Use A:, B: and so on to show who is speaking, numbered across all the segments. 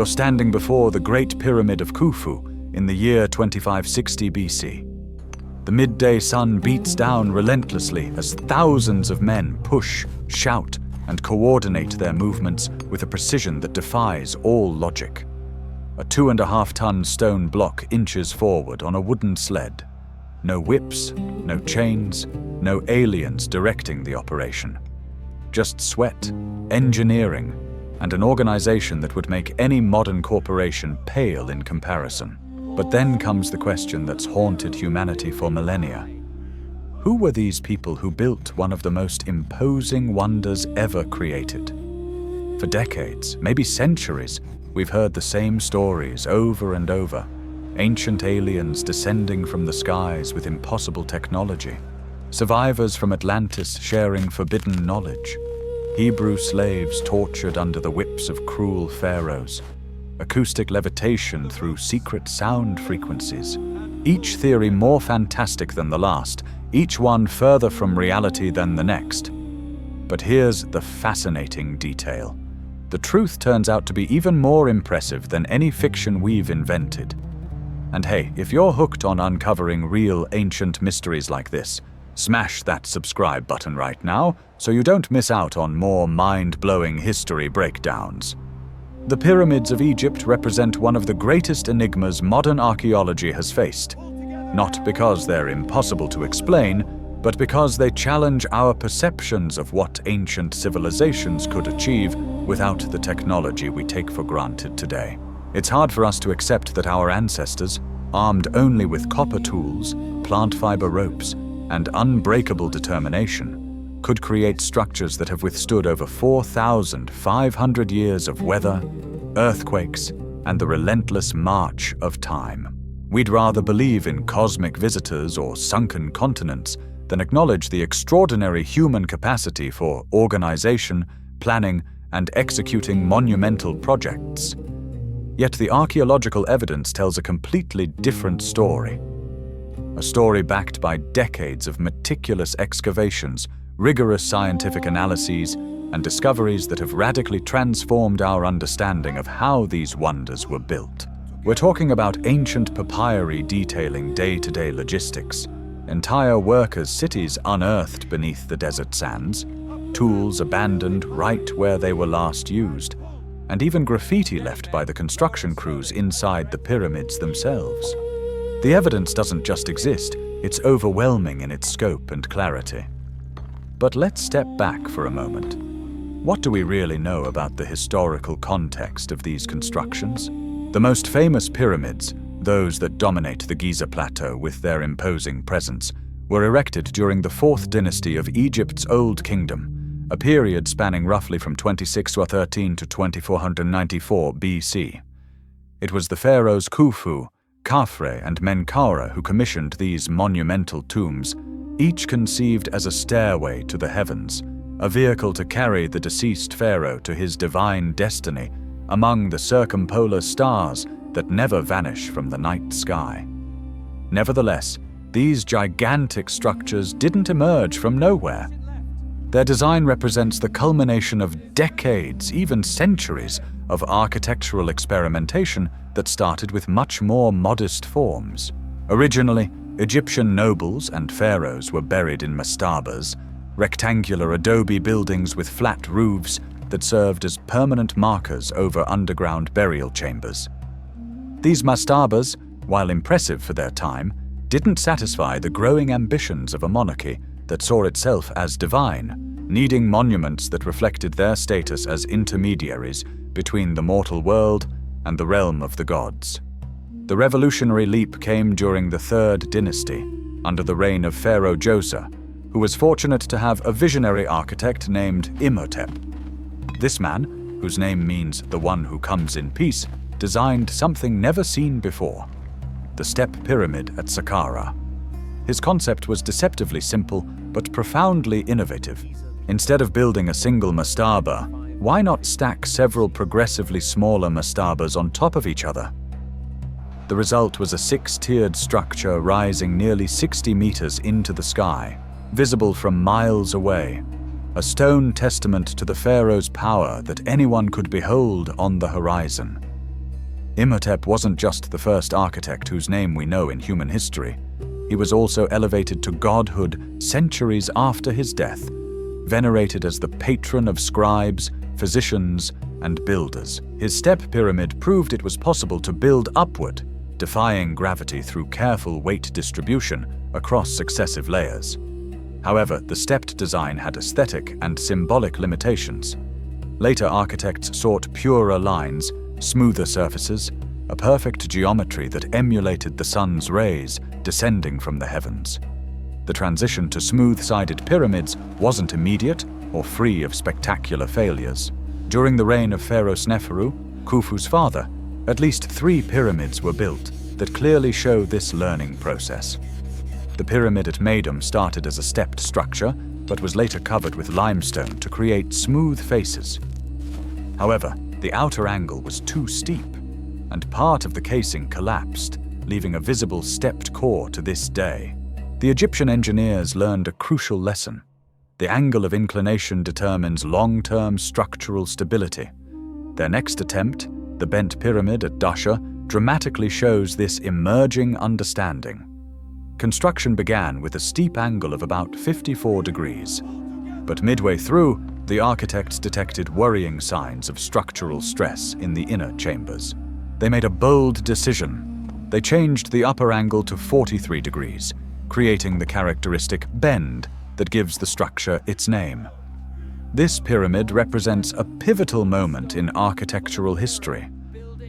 A: You're standing before the Great Pyramid of Khufu in the year 2560 BC. The midday sun beats down relentlessly as thousands of men push, shout, and coordinate their movements with a precision that defies all logic. A 2.5-ton stone block inches forward on a wooden sled. No whips, no chains, no aliens directing the operation. Just sweat, engineering, and an organization that would make any modern corporation pale in comparison. But then comes the question that's haunted humanity for millennia. Who were these people who built one of the most imposing wonders ever created? For decades, maybe centuries, we've heard the same stories over and over. Ancient aliens descending from the skies with impossible technology. Survivors from Atlantis sharing forbidden knowledge. Hebrew slaves tortured under the whips of cruel pharaohs. Acoustic levitation through secret sound frequencies. Each theory more fantastic than the last, each one further from reality than the next. But here's the fascinating detail. The truth turns out to be even more impressive than any fiction we've invented. And hey, if you're hooked on uncovering real ancient mysteries like this, smash that subscribe button right now so you don't miss out on more mind-blowing history breakdowns. The pyramids of Egypt represent one of the greatest enigmas modern archaeology has faced. Not because they're impossible to explain, but because they challenge our perceptions of what ancient civilizations could achieve without the technology we take for granted today. It's hard for us to accept that our ancestors, armed only with copper tools, plant fiber ropes, and unbreakable determination, could create structures that have withstood over 4,500 years of weather, earthquakes, and the relentless march of time. We'd rather believe in cosmic visitors or sunken continents than acknowledge the extraordinary human capacity for organization, planning, and executing monumental projects. Yet the archaeological evidence tells a completely different story. A story backed by decades of meticulous excavations, rigorous scientific analyses, and discoveries that have radically transformed our understanding of how these wonders were built. We're talking about ancient papyri detailing day-to-day logistics, entire workers' cities unearthed beneath the desert sands, tools abandoned right where they were last used, and even graffiti left by the construction crews inside the pyramids themselves. The evidence doesn't just exist, it's overwhelming in its scope and clarity. But let's step back for a moment. What do we really know about the historical context of these constructions? The most famous pyramids, those that dominate the Giza Plateau with their imposing presence, were erected during the 4th dynasty of Egypt's Old Kingdom, a period spanning roughly from 2613 to 2494 BC. It was the pharaohs Khufu, Khafre, and Menkaure who commissioned these monumental tombs, each conceived as a stairway to the heavens, a vehicle to carry the deceased pharaoh to his divine destiny among the circumpolar stars that never vanish from the night sky. Nevertheless, these gigantic structures didn't emerge from nowhere. Their design represents the culmination of decades, even centuries, of architectural experimentation that started with much more modest forms. Originally, Egyptian nobles and pharaohs were buried in mastabas, rectangular adobe buildings with flat roofs that served as permanent markers over underground burial chambers. These mastabas, while impressive for their time, didn't satisfy the growing ambitions of a monarchy that saw itself as divine, needing monuments that reflected their status as intermediaries between the mortal world and the realm of the gods. The revolutionary leap came during the 3rd dynasty, under the reign of Pharaoh Djoser, who was fortunate to have a visionary architect named Imhotep. This man, whose name means the one who comes in peace, designed something never seen before: the step pyramid at Saqqara. His concept was deceptively simple but profoundly innovative. Instead of building a single mastaba, why not stack several progressively smaller mastabas on top of each other? The result was a 6-tiered structure rising nearly 60 meters into the sky, visible from miles away, a stone testament to the pharaoh's power that anyone could behold on the horizon. Imhotep wasn't just the first architect whose name we know in human history. He was also elevated to godhood centuries after his death, venerated as the patron of scribes, physicians, and builders. His step pyramid proved it was possible to build upward, defying gravity through careful weight distribution across successive layers. However, the stepped design had aesthetic and symbolic limitations. Later architects sought purer lines, smoother surfaces, a perfect geometry that emulated the sun's rays descending from the heavens. The transition to smooth-sided pyramids wasn't immediate or free of spectacular failures. During the reign of Pharaoh Sneferu, Khufu's father, at least 3 pyramids were built that clearly show this learning process. The pyramid at Meidum started as a stepped structure, but was later covered with limestone to create smooth faces. However, the outer angle was too steep, and part of the casing collapsed, leaving a visible stepped core to this day. The Egyptian engineers learned a crucial lesson. The angle of inclination determines long-term structural stability. Their next attempt, the bent pyramid at Dasha, dramatically shows this emerging understanding. Construction began with a steep angle of about 54 degrees. But midway through, the architects detected worrying signs of structural stress in the inner chambers. They made a bold decision. They changed the upper angle to 43 degrees, creating the characteristic bend that gives the structure its name. This pyramid represents a pivotal moment in architectural history,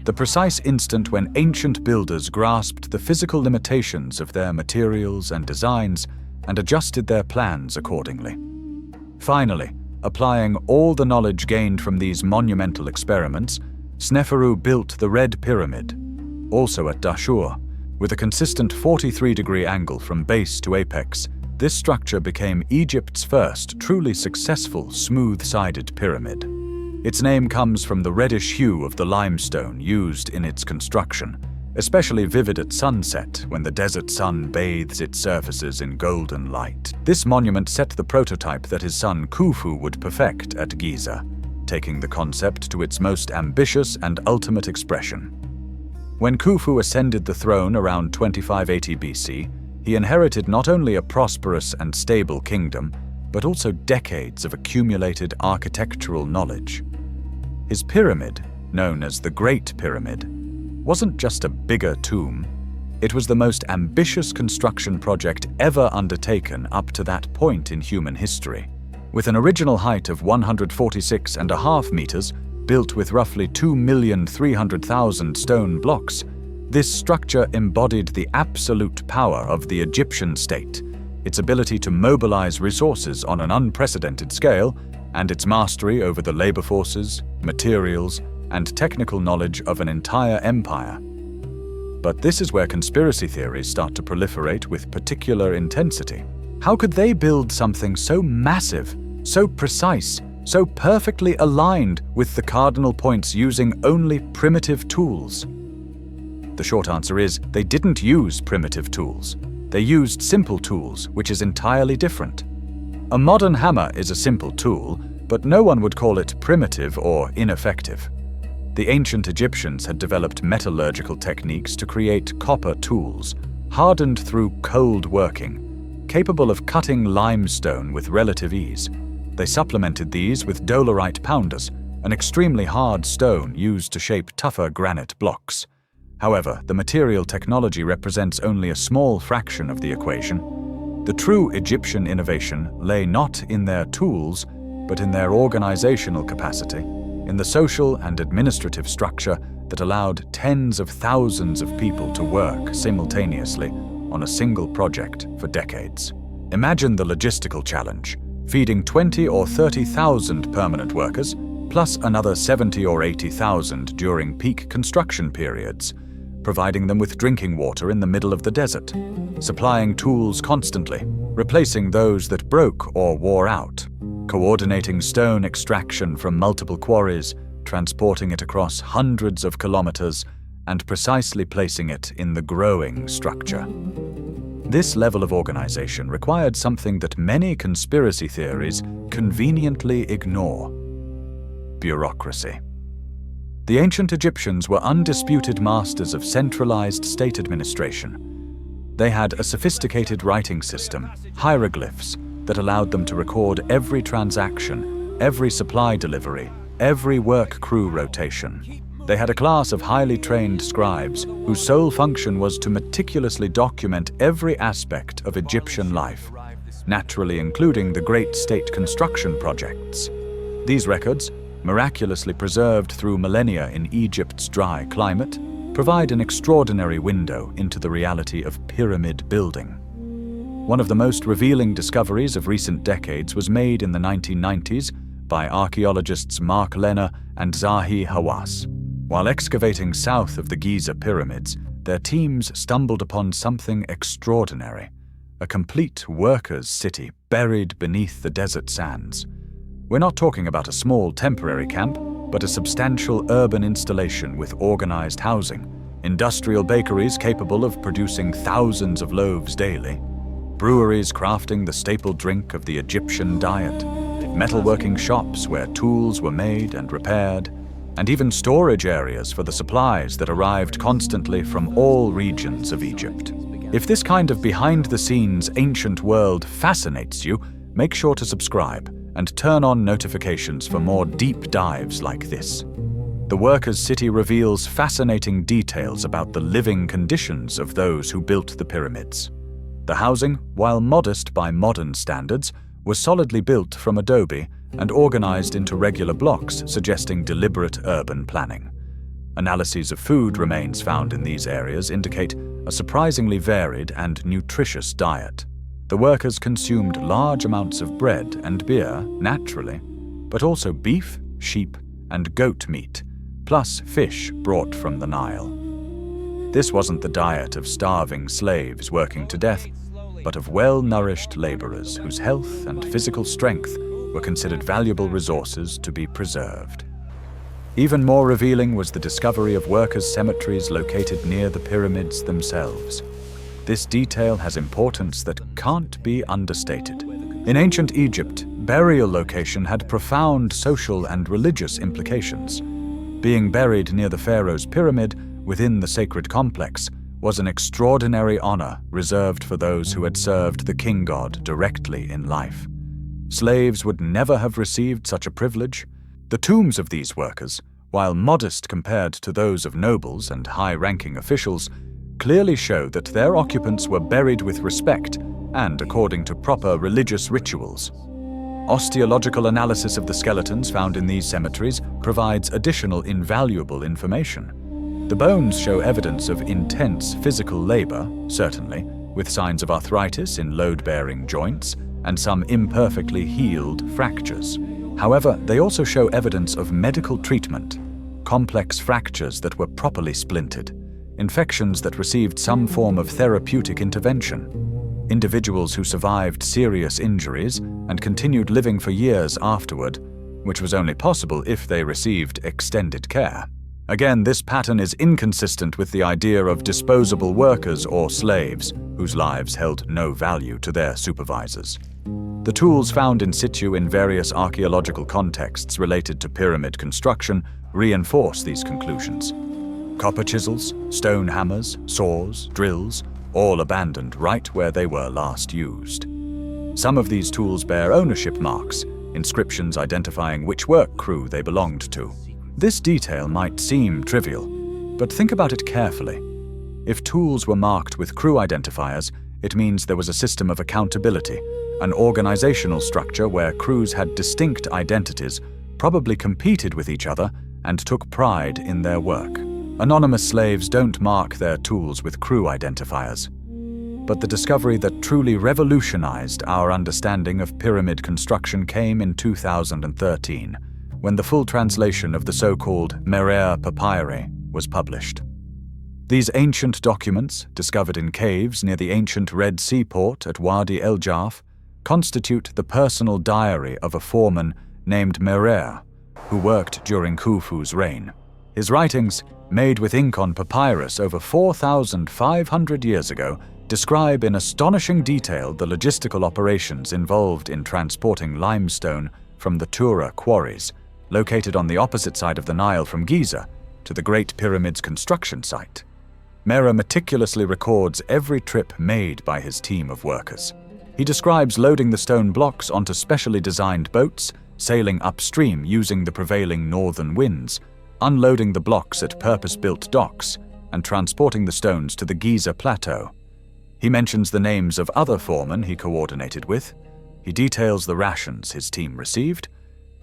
A: the precise instant when ancient builders grasped the physical limitations of their materials and designs and adjusted their plans accordingly. Finally, applying all the knowledge gained from these monumental experiments, Sneferu built the Red Pyramid, also at Dashur. With a consistent 43-degree angle from base to apex, this structure became Egypt's first truly successful smooth-sided pyramid. Its name comes from the reddish hue of the limestone used in its construction, especially vivid at sunset when the desert sun bathes its surfaces in golden light. This monument set the prototype that his son Khufu would perfect at Giza, taking the concept to its most ambitious and ultimate expression. When Khufu ascended the throne around 2580 BC, he inherited not only a prosperous and stable kingdom, but also decades of accumulated architectural knowledge. His pyramid, known as the Great Pyramid, wasn't just a bigger tomb. It was the most ambitious construction project ever undertaken up to that point in human history. With an original height of 146.5 meters, built with roughly 2,300,000 stone blocks, this structure embodied the absolute power of the Egyptian state, its ability to mobilize resources on an unprecedented scale, and its mastery over the labor forces, materials, and technical knowledge of an entire empire. But this is where conspiracy theories start to proliferate with particular intensity. How could they build something so massive, so precise, so perfectly aligned with the cardinal points using only primitive tools? The short answer is they didn't use primitive tools. They used simple tools, which is entirely different. A modern hammer is a simple tool, but no one would call it primitive or ineffective. The ancient Egyptians had developed metallurgical techniques to create copper tools, hardened through cold working, capable of cutting limestone with relative ease. They supplemented these with dolerite pounders, an extremely hard stone used to shape tougher granite blocks. However, the material technology represents only a small fraction of the equation. The true Egyptian innovation lay not in their tools, but in their organizational capacity, in the social and administrative structure that allowed tens of thousands of people to work simultaneously on a single project for decades. Imagine the logistical challenge: feeding 20 or 30,000 permanent workers, plus another 70 or 80,000 during peak construction periods, providing them with drinking water in the middle of the desert, supplying tools constantly, replacing those that broke or wore out, coordinating stone extraction from multiple quarries, transporting it across hundreds of kilometers, and precisely placing it in the growing structure. This level of organization required something that many conspiracy theories conveniently ignore: bureaucracy. The ancient Egyptians were undisputed masters of centralized state administration. They had a sophisticated writing system, hieroglyphs, that allowed them to record every transaction, every supply delivery, every work crew rotation. They had a class of highly trained scribes whose sole function was to meticulously document every aspect of Egyptian life, naturally including the great state construction projects. These records, miraculously preserved through millennia in Egypt's dry climate, provide an extraordinary window into the reality of pyramid building. One of the most revealing discoveries of recent decades was made in the 1990s by archaeologists Mark Lenner and Zahi Hawass. While excavating south of the Giza pyramids, their teams stumbled upon something extraordinary: a complete workers' city buried beneath the desert sands. We're not talking about a small temporary camp, but a substantial urban installation with organized housing, industrial bakeries capable of producing thousands of loaves daily, breweries crafting the staple drink of the Egyptian diet, metalworking shops where tools were made and repaired, and even storage areas for the supplies that arrived constantly from all regions of Egypt. If this kind of behind-the-scenes ancient world fascinates you, make sure to subscribe and turn on notifications for more deep dives like this. The Workers' City reveals fascinating details about the living conditions of those who built the pyramids. The housing, while modest by modern standards, was solidly built from adobe and organized into regular blocks, suggesting deliberate urban planning. Analyses of food remains found in these areas indicate a surprisingly varied and nutritious diet. The workers consumed large amounts of bread and beer, naturally, but also beef, sheep, and goat meat, plus fish brought from the Nile. This wasn't the diet of starving slaves working to death, but of well-nourished laborers whose health and physical strength were considered valuable resources to be preserved. Even more revealing was the discovery of workers' cemeteries located near the pyramids themselves. This detail has importance that can't be understated. In ancient Egypt, burial location had profound social and religious implications. Being buried near the pharaoh's pyramid within the sacred complex was an extraordinary honor reserved for those who had served the king god directly in life. Slaves would never have received such a privilege. The tombs of these workers, while modest compared to those of nobles and high-ranking officials, clearly show that their occupants were buried with respect and according to proper religious rituals. Osteological analysis of the skeletons found in these cemeteries provides additional invaluable information. The bones show evidence of intense physical labor, certainly, with signs of arthritis in load-bearing joints and some imperfectly healed fractures. However, they also show evidence of medical treatment, complex fractures that were properly splintered, infections that received some form of therapeutic intervention, individuals who survived serious injuries and continued living for years afterward, which was only possible if they received extended care. Again, this pattern is inconsistent with the idea of disposable workers or slaves, whose lives held no value to their supervisors. The tools found in situ in various archaeological contexts related to pyramid construction reinforce these conclusions. Copper chisels, stone hammers, saws, drills, all abandoned right where they were last used. Some of these tools bear ownership marks, inscriptions identifying which work crew they belonged to. This detail might seem trivial, but think about it carefully. If tools were marked with crew identifiers, it means there was a system of accountability, an organizational structure where crews had distinct identities, probably competed with each other, and took pride in their work. Anonymous slaves don't mark their tools with crew identifiers. But the discovery that truly revolutionized our understanding of pyramid construction came in 2013, when the full translation of the so-called Merer papyri was published. These ancient documents, discovered in caves near the ancient Red Sea port at Wadi El Jarf, constitute the personal diary of a foreman named Merer, who worked during Khufu's reign. His writings, made with ink on papyrus over 4,500 years ago, describe in astonishing detail the logistical operations involved in transporting limestone from the Tura quarries located on the opposite side of the Nile from Giza to the Great Pyramid's construction site. Mera meticulously records every trip made by his team of workers. He describes loading the stone blocks onto specially designed boats, sailing upstream using the prevailing northern winds, unloading the blocks at purpose-built docks, and transporting the stones to the Giza Plateau. He mentions the names of other foremen he coordinated with. He details the rations his team received.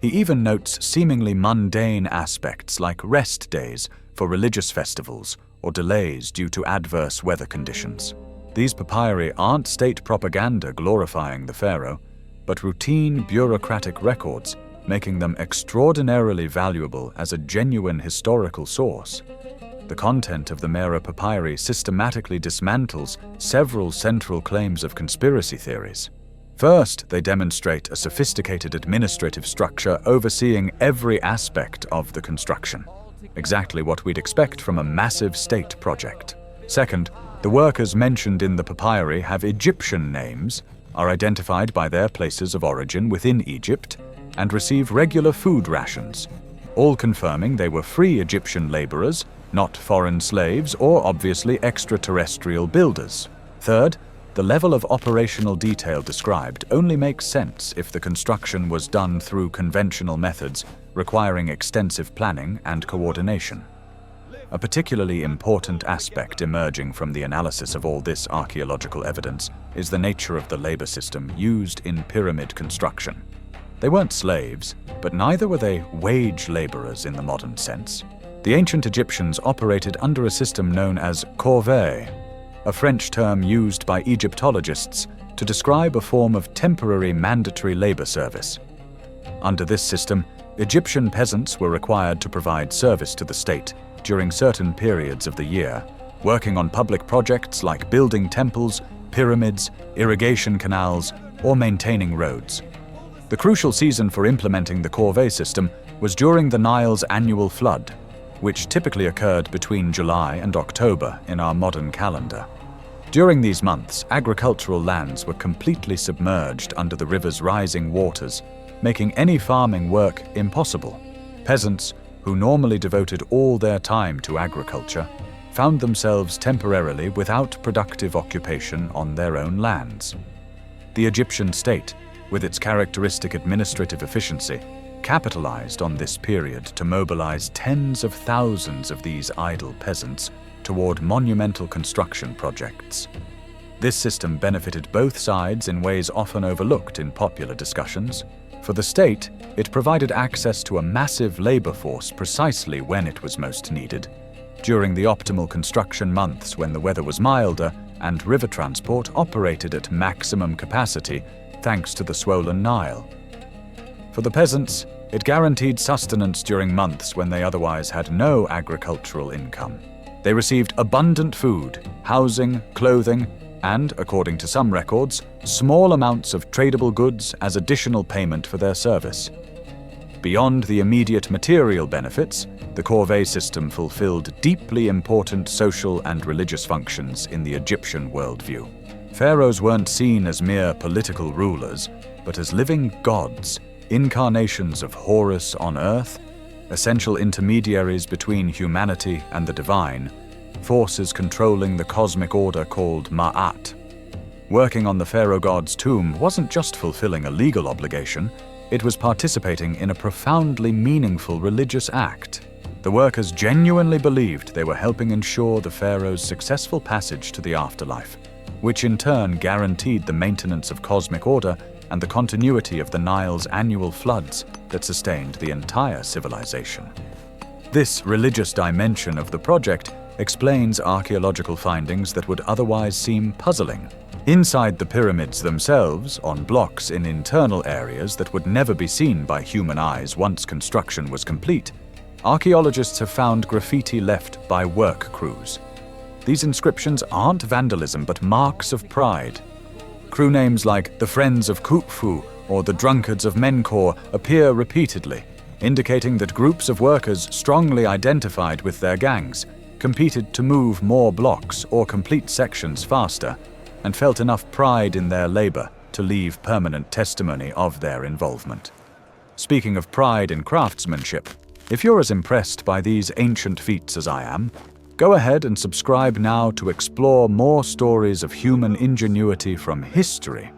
A: He even notes seemingly mundane aspects like rest days for religious festivals or delays due to adverse weather conditions. These papyri aren't state propaganda glorifying the pharaoh, but routine bureaucratic records, making them extraordinarily valuable as a genuine historical source. The content of the Mera papyri systematically dismantles several central claims of conspiracy theories. First, they demonstrate a sophisticated administrative structure overseeing every aspect of the construction, exactly what we'd expect from a massive state project. Second, the workers mentioned in the papyri have Egyptian names, are identified by their places of origin within Egypt, and receive regular food rations, all confirming they were free Egyptian laborers, not foreign slaves or obviously extraterrestrial builders. Third, the level of operational detail described only makes sense if the construction was done through conventional methods requiring extensive planning and coordination. A particularly important aspect emerging from the analysis of all this archaeological evidence is the nature of the labor system used in pyramid construction. They weren't slaves, but neither were they wage laborers in the modern sense. The ancient Egyptians operated under a system known as corvee, a French term used by Egyptologists to describe a form of temporary mandatory labor service. Under this system, Egyptian peasants were required to provide service to the state during certain periods of the year, working on public projects like building temples, pyramids, irrigation canals, or maintaining roads. The crucial season for implementing the corvée system was during the Nile's annual flood, which typically occurred between July and October in our modern calendar. During these months, agricultural lands were completely submerged under the river's rising waters, making any farming work impossible. Peasants, who normally devoted all their time to agriculture, found themselves temporarily without productive occupation on their own lands. The Egyptian state, with its characteristic administrative efficiency, capitalized on this period to mobilize tens of thousands of these idle peasants toward monumental construction projects. This system benefited both sides in ways often overlooked in popular discussions. For the state, it provided access to a massive labor force precisely when it was most needed, during the optimal construction months when the weather was milder and river transport operated at maximum capacity thanks to the swollen Nile. For the peasants, it guaranteed sustenance during months when they otherwise had no agricultural income. They received abundant food, housing, clothing, and, according to some records, small amounts of tradable goods as additional payment for their service. Beyond the immediate material benefits, the corvée system fulfilled deeply important social and religious functions in the Egyptian worldview. Pharaohs weren't seen as mere political rulers, but as living gods, incarnations of Horus on earth, essential intermediaries between humanity and the divine, forces controlling the cosmic order called Ma'at. Working on the pharaoh god's tomb wasn't just fulfilling a legal obligation, it was participating in a profoundly meaningful religious act. The workers genuinely believed they were helping ensure the pharaoh's successful passage to the afterlife, which in turn guaranteed the maintenance of cosmic order and the continuity of the Nile's annual floods that sustained the entire civilization. This religious dimension of the project explains archaeological findings that would otherwise seem puzzling. Inside the pyramids themselves, on blocks in internal areas that would never be seen by human eyes once construction was complete, archaeologists have found graffiti left by work crews. These inscriptions aren't vandalism but marks of pride. Crew names like the Friends of Khufu or the Drunkards of Menkaure appear repeatedly, indicating that groups of workers strongly identified with their gangs competed to move more blocks or complete sections faster, and felt enough pride in their labor to leave permanent testimony of their involvement. Speaking of pride in craftsmanship, if you're as impressed by these ancient feats as I am, go ahead and subscribe now to explore more stories of human ingenuity from history.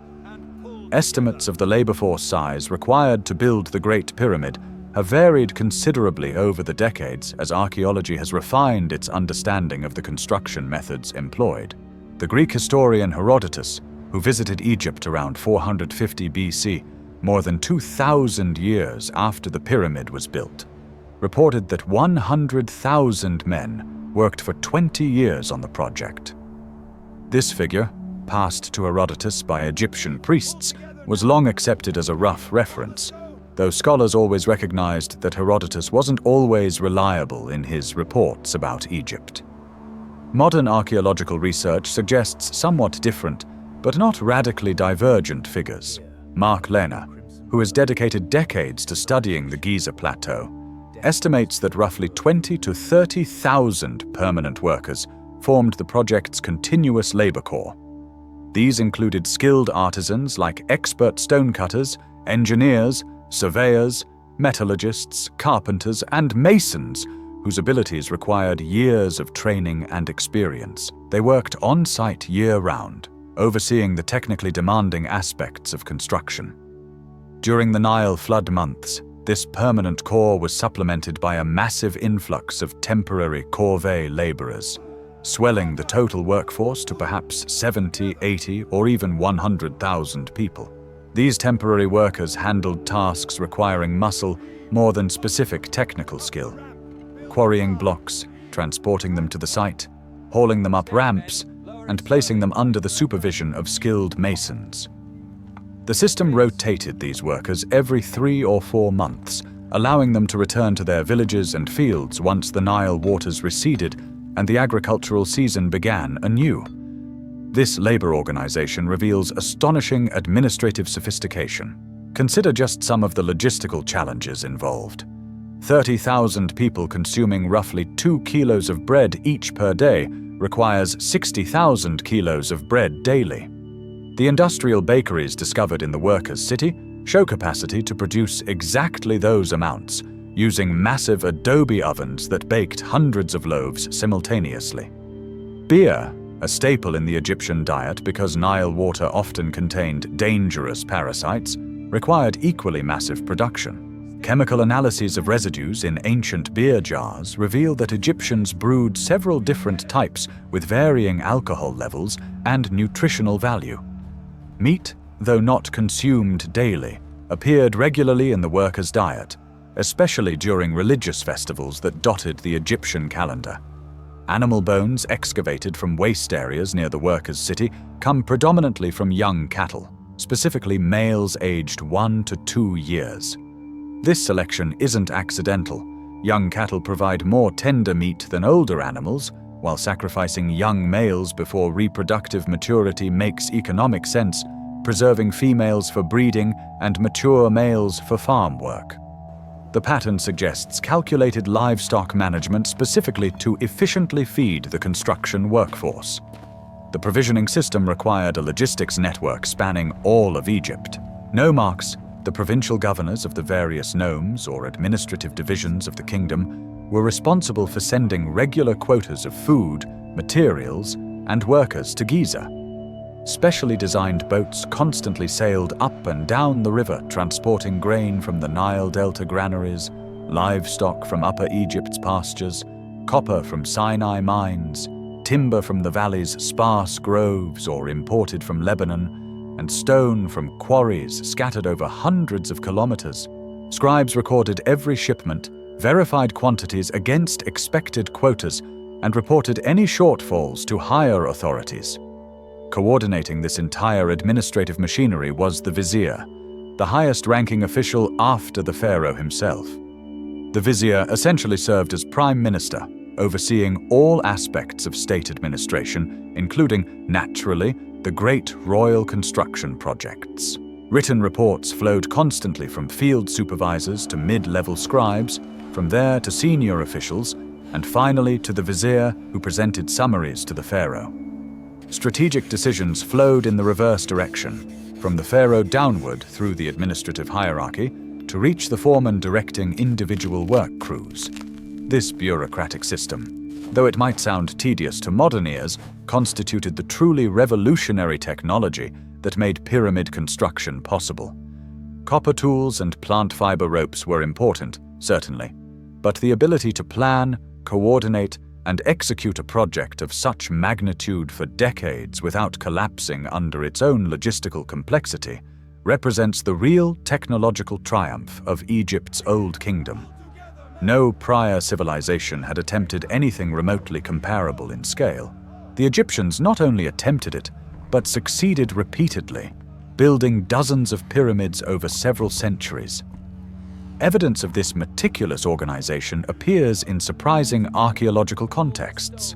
A: Estimates of the labor force size required to build the Great Pyramid have varied considerably over the decades as archaeology has refined its understanding of the construction methods employed. The Greek historian Herodotus, who visited Egypt around 450 BC, more than 2,000 years after the pyramid was built, reported that 100,000 men worked for 20 years on the project. This figure, passed to Herodotus by Egyptian priests, was long accepted as a rough reference, though scholars always recognized that Herodotus wasn't always reliable in his reports about Egypt. Modern archaeological research suggests somewhat different, but not radically divergent figures. Mark Lehner, who has dedicated decades to studying the Giza Plateau, estimates that roughly 20 to 30,000 permanent workers formed the project's continuous labor corps. These included skilled artisans like expert stonecutters, engineers, surveyors, metallurgists, carpenters, and masons, whose abilities required years of training and experience. They worked on-site year-round, overseeing the technically demanding aspects of construction. During the Nile flood months, this permanent corps was supplemented by a massive influx of temporary corvee laborers, swelling the total workforce to perhaps 70, 80, or even 100,000 people. These temporary workers handled tasks requiring muscle more than specific technical skill, quarrying blocks, transporting them to the site, hauling them up ramps, and placing them under the supervision of skilled masons. The system rotated these workers every 3 or 4 months, allowing them to return to their villages and fields once the Nile waters receded and the agricultural season began anew. This labor organization reveals astonishing administrative sophistication. Consider just some of the logistical challenges involved. 30,000 people consuming roughly 2 kilos of bread each per day requires 60,000 kilos of bread daily. The industrial bakeries discovered in the workers' city show capacity to produce exactly those amounts, using massive adobe ovens that baked hundreds of loaves simultaneously. Beer, a staple in the Egyptian diet because Nile water often contained dangerous parasites, required equally massive production. Chemical analyses of residues in ancient beer jars reveal that Egyptians brewed several different types with varying alcohol levels and nutritional value. Meat, though not consumed daily, appeared regularly in the workers' diet, especially during religious festivals that dotted the Egyptian calendar. Animal bones excavated from waste areas near the workers' city come predominantly from young cattle, specifically males aged 1 to 2 years. This selection isn't accidental. Young cattle provide more tender meat than older animals, while sacrificing young males before reproductive maturity makes economic sense, preserving females for breeding and mature males for farm work. The pattern suggests calculated livestock management specifically to efficiently feed the construction workforce. The provisioning system required a logistics network spanning all of Egypt. Nomarchs, the provincial governors of the various nomes or administrative divisions of the kingdom, were responsible for sending regular quotas of food, materials, and workers to Giza. Specially designed boats constantly sailed up and down the river, transporting grain from the Nile Delta granaries, livestock from Upper Egypt's pastures, copper from Sinai mines, timber from the valley's sparse groves or imported from Lebanon, and stone from quarries scattered over hundreds of kilometers. Scribes recorded every shipment, verified quantities against expected quotas, and reported any shortfalls to higher authorities. Coordinating this entire administrative machinery was the vizier, the highest-ranking official after the pharaoh himself. The vizier essentially served as prime minister, overseeing all aspects of state administration, including, naturally, the great royal construction projects. Written reports flowed constantly from field supervisors to mid-level scribes, from there to senior officials, and finally to the vizier who presented summaries to the pharaoh. Strategic decisions flowed in the reverse direction, from the pharaoh downward through the administrative hierarchy, to to reach the foreman directing individual work crews. This bureaucratic system, though it might sound tedious to modern ears, constituted the truly revolutionary technology that made pyramid construction possible. Copper tools and plant fiber ropes were important, certainly, but the ability to plan, coordinate, and execute a project of such magnitude for decades without collapsing under its own logistical complexity represents the real technological triumph of Egypt's Old Kingdom. No prior civilization had attempted anything remotely comparable in scale. The Egyptians not only attempted it, but succeeded repeatedly, building dozens of pyramids over several centuries. Evidence of this meticulous organization appears in surprising archaeological contexts.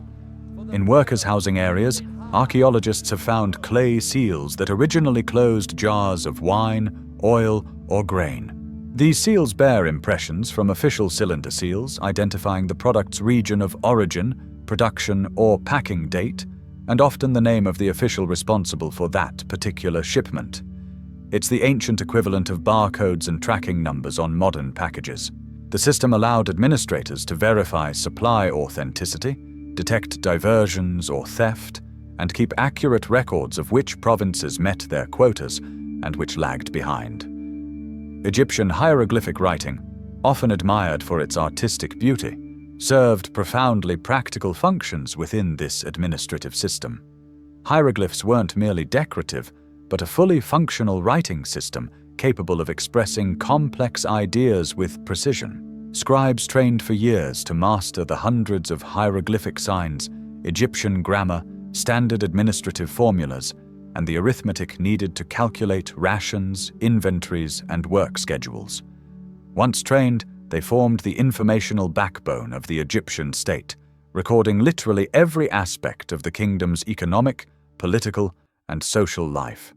A: In workers' housing areas, archaeologists have found clay seals that originally closed jars of wine, oil, or grain. These seals bear impressions from official cylinder seals identifying the product's region of origin, production, or packing date, and often the name of the official responsible for that particular shipment. It's the ancient equivalent of barcodes and tracking numbers on modern packages. The system allowed administrators to verify supply authenticity, detect diversions or theft, and keep accurate records of which provinces met their quotas and which lagged behind. Egyptian hieroglyphic writing, often admired for its artistic beauty, served profoundly practical functions within this administrative system. Hieroglyphs weren't merely decorative, but a fully functional writing system capable of expressing complex ideas with precision. Scribes trained for years to master the hundreds of hieroglyphic signs, Egyptian grammar, standard administrative formulas, and the arithmetic needed to calculate rations, inventories, and work schedules. Once trained, they formed the informational backbone of the Egyptian state, recording literally every aspect of the kingdom's economic, political, and social life.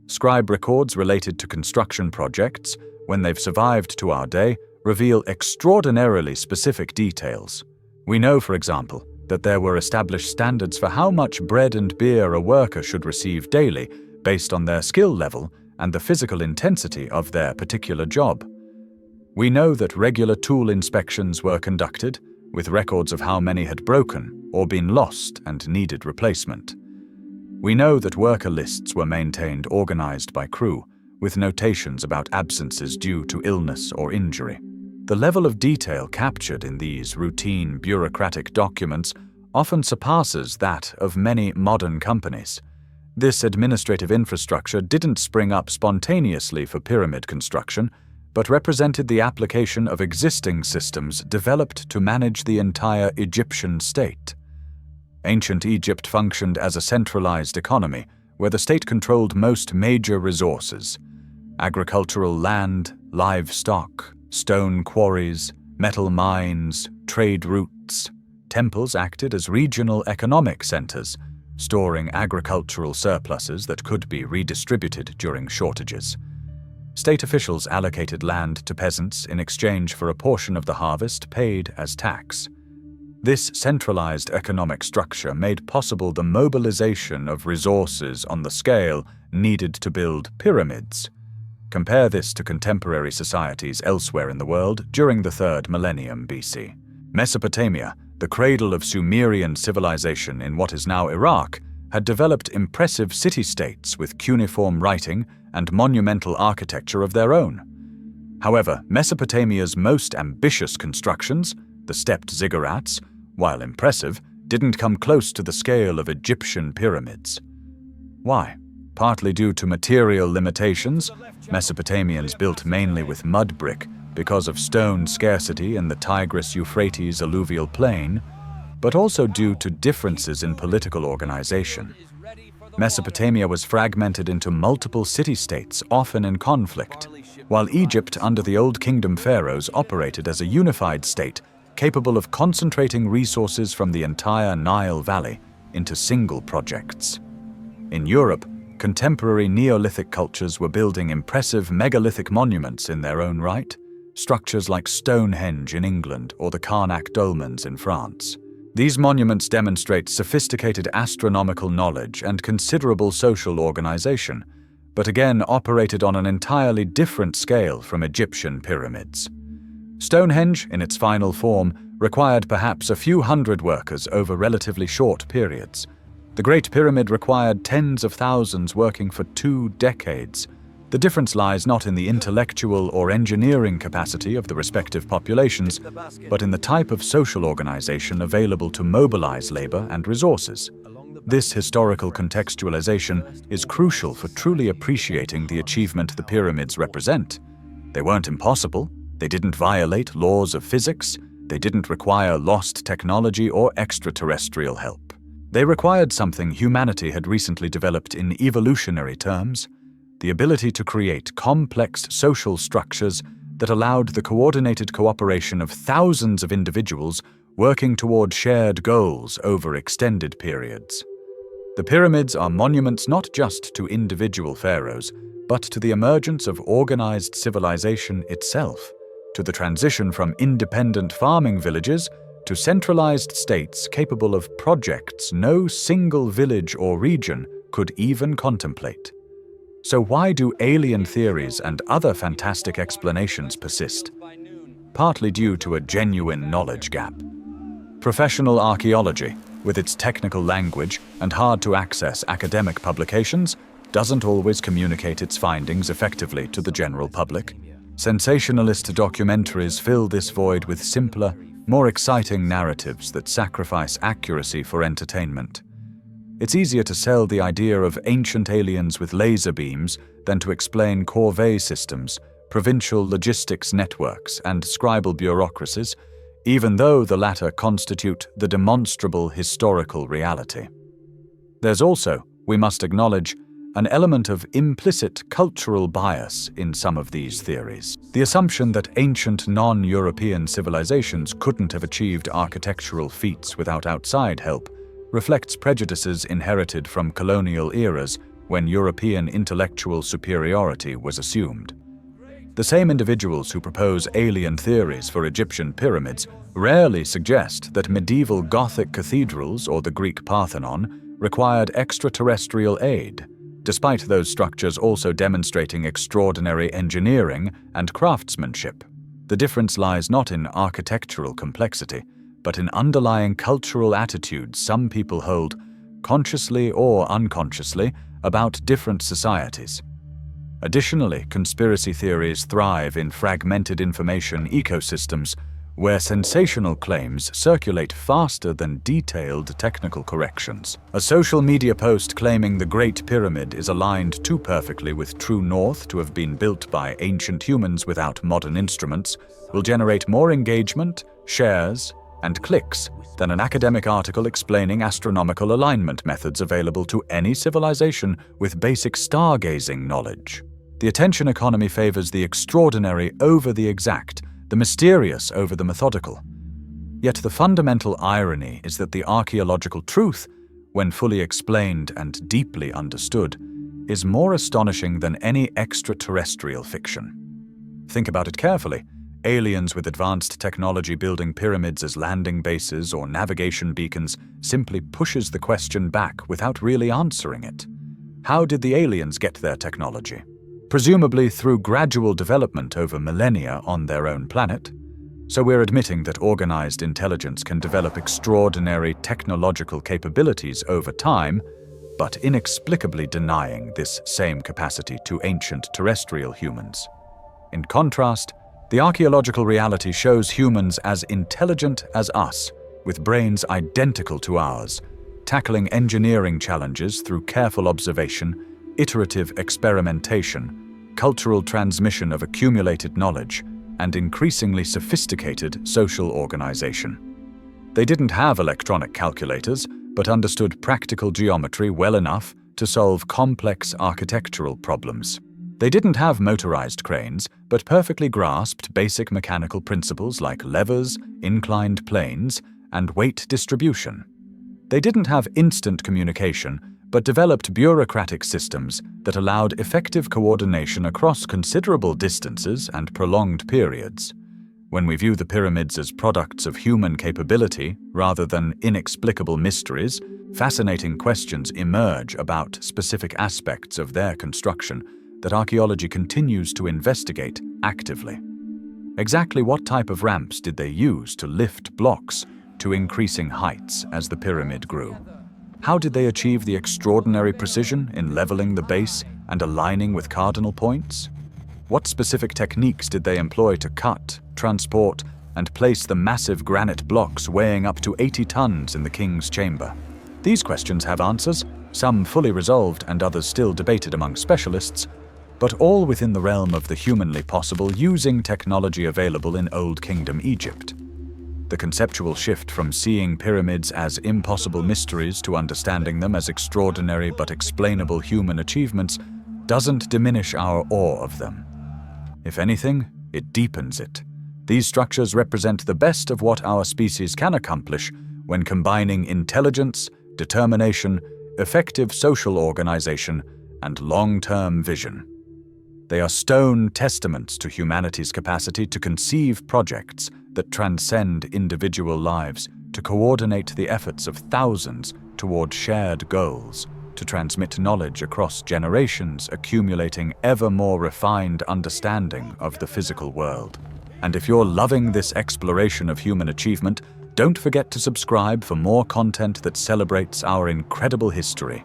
A: Scribe records related to construction projects, when they've survived to our day, reveal extraordinarily specific details. We know, for example, that there were established standards for how much bread and beer a worker should receive daily based on their skill level and the physical intensity of their particular job. We know that regular tool inspections were conducted, with records of how many had broken or been lost and needed replacement. We know that worker lists were maintained organized by crew, with notations about absences due to illness or injury. The level of detail captured in these routine bureaucratic documents often surpasses that of many modern companies. This administrative infrastructure didn't spring up spontaneously for pyramid construction, but represented the application of existing systems developed to manage the entire Egyptian state. Ancient Egypt functioned as a centralized economy where the state controlled most major resources: agricultural land, livestock, stone quarries, metal mines, trade routes. Temples acted as regional economic centers, storing agricultural surpluses that could be redistributed during shortages. State officials allocated land to peasants in exchange for a portion of the harvest paid as tax. This centralized economic structure made possible the mobilization of resources on the scale needed to build pyramids. Compare this to contemporary societies elsewhere in the world during the 3rd millennium BC. Mesopotamia, the cradle of Sumerian civilization in what is now Iraq, had developed impressive city-states with cuneiform writing and monumental architecture of their own. However, Mesopotamia's most ambitious constructions, the stepped ziggurats, while impressive, didn't come close to the scale of Egyptian pyramids. Why? Partly due to material limitations, Mesopotamians built mainly with mud brick because of stone scarcity in the Tigris-Euphrates alluvial plain, but also due to differences in political organization. Mesopotamia was fragmented into multiple city-states, often in conflict, while Egypt under the Old Kingdom pharaohs operated as a unified state capable of concentrating resources from the entire Nile Valley into single projects. In Europe, contemporary Neolithic cultures were building impressive megalithic monuments in their own right, structures like Stonehenge in England or the Karnak dolmens in France. These monuments demonstrate sophisticated astronomical knowledge and considerable social organization, but again operated on an entirely different scale from Egyptian pyramids. Stonehenge, in its final form, required perhaps a few hundred workers over relatively short periods. The Great Pyramid required tens of thousands working for 2 decades. The difference lies not in the intellectual or engineering capacity of the respective populations, but in the type of social organization available to mobilize labor and resources. This historical contextualization is crucial for truly appreciating the achievement the pyramids represent. They weren't impossible, they didn't violate laws of physics, they didn't require lost technology or extraterrestrial help. They required something humanity had recently developed in evolutionary terms: the ability to create complex social structures that allowed the coordinated cooperation of thousands of individuals working toward shared goals over extended periods. The pyramids are monuments not just to individual pharaohs, but to the emergence of organized civilization itself, to the transition from independent farming villages to centralized states capable of projects no single village or region could even contemplate. So why do alien theories and other fantastic explanations persist? Partly due to a genuine knowledge gap. Professional archaeology, with its technical language and hard-to-access academic publications, doesn't always communicate its findings effectively to the general public. Sensationalist documentaries fill this void with simpler, more exciting narratives that sacrifice accuracy for entertainment. It's easier to sell the idea of ancient aliens with laser beams than to explain corvee systems, provincial logistics networks, and scribal bureaucracies, even though the latter constitute the demonstrable historical reality. There's also, we must acknowledge, an element of implicit cultural bias in some of these theories. The assumption that ancient non-European civilizations couldn't have achieved architectural feats without outside help reflects prejudices inherited from colonial eras when European intellectual superiority was assumed. The same individuals who propose alien theories for Egyptian pyramids rarely suggest that medieval Gothic cathedrals or the Greek Parthenon required extraterrestrial aid, despite those structures also demonstrating extraordinary engineering and craftsmanship. The difference lies not in architectural complexity, but in underlying cultural attitudes some people hold, consciously or unconsciously, about different societies. Additionally, conspiracy theories thrive in fragmented information ecosystems where sensational claims circulate faster than detailed technical corrections. A social media post claiming the Great Pyramid is aligned too perfectly with true north to have been built by ancient humans without modern instruments will generate more engagement, shares, and clicks than an academic article explaining astronomical alignment methods available to any civilization with basic stargazing knowledge. The attention economy favors the extraordinary over the exact, the mysterious over the methodical. Yet the fundamental irony is that the archaeological truth, when fully explained and deeply understood, is more astonishing than any extraterrestrial fiction. Think about it carefully. Aliens with advanced technology building pyramids as landing bases or navigation beacons simply pushes the question back without really answering it. How did the aliens get their technology? Presumably through gradual development over millennia on their own planet. So we're admitting that organized intelligence can develop extraordinary technological capabilities over time, but inexplicably denying this same capacity to ancient terrestrial humans. In contrast, the archaeological reality shows humans as intelligent as us, with brains identical to ours, tackling engineering challenges through careful observation, iterative experimentation, cultural transmission of accumulated knowledge, and increasingly sophisticated social organization. They didn't have electronic calculators, but understood practical geometry well enough to solve complex architectural problems. They didn't have motorized cranes, but perfectly grasped basic mechanical principles like levers, inclined planes, and weight distribution. They didn't have instant communication, but developed bureaucratic systems that allowed effective coordination across considerable distances and prolonged periods. When we view the pyramids as products of human capability rather than inexplicable mysteries, fascinating questions emerge about specific aspects of their construction that archaeology continues to investigate actively. Exactly what type of ramps did they use to lift blocks to increasing heights as the pyramid grew? How did they achieve the extraordinary precision in leveling the base and aligning with cardinal points? What specific techniques did they employ to cut, transport, and place the massive granite blocks weighing up to 80 tons in the king's chamber? These questions have answers, some fully resolved and others still debated among specialists, but all within the realm of the humanly possible using technology available in Old Kingdom Egypt. The conceptual shift from seeing pyramids as impossible mysteries to understanding them as extraordinary but explainable human achievements doesn't diminish our awe of them. If anything, it deepens it. These structures represent the best of what our species can accomplish when combining intelligence, determination, effective social organization, and long-term vision. They are stone testaments to humanity's capacity to conceive projects that transcend individual lives, to coordinate the efforts of thousands toward shared goals, to transmit knowledge across generations, accumulating ever more refined understanding of the physical world. And if you're loving this exploration of human achievement, don't forget to subscribe for more content that celebrates our incredible history.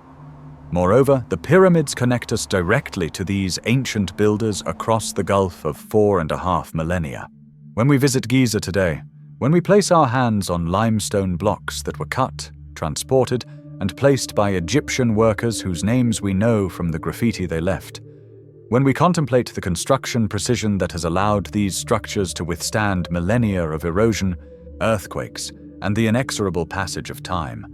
A: Moreover, the pyramids connect us directly to these ancient builders across the gulf of 4.5 millennia. When we visit Giza today, when we place our hands on limestone blocks that were cut, transported, and placed by Egyptian workers whose names we know from the graffiti they left, when we contemplate the construction precision that has allowed these structures to withstand millennia of erosion, earthquakes, and the inexorable passage of time,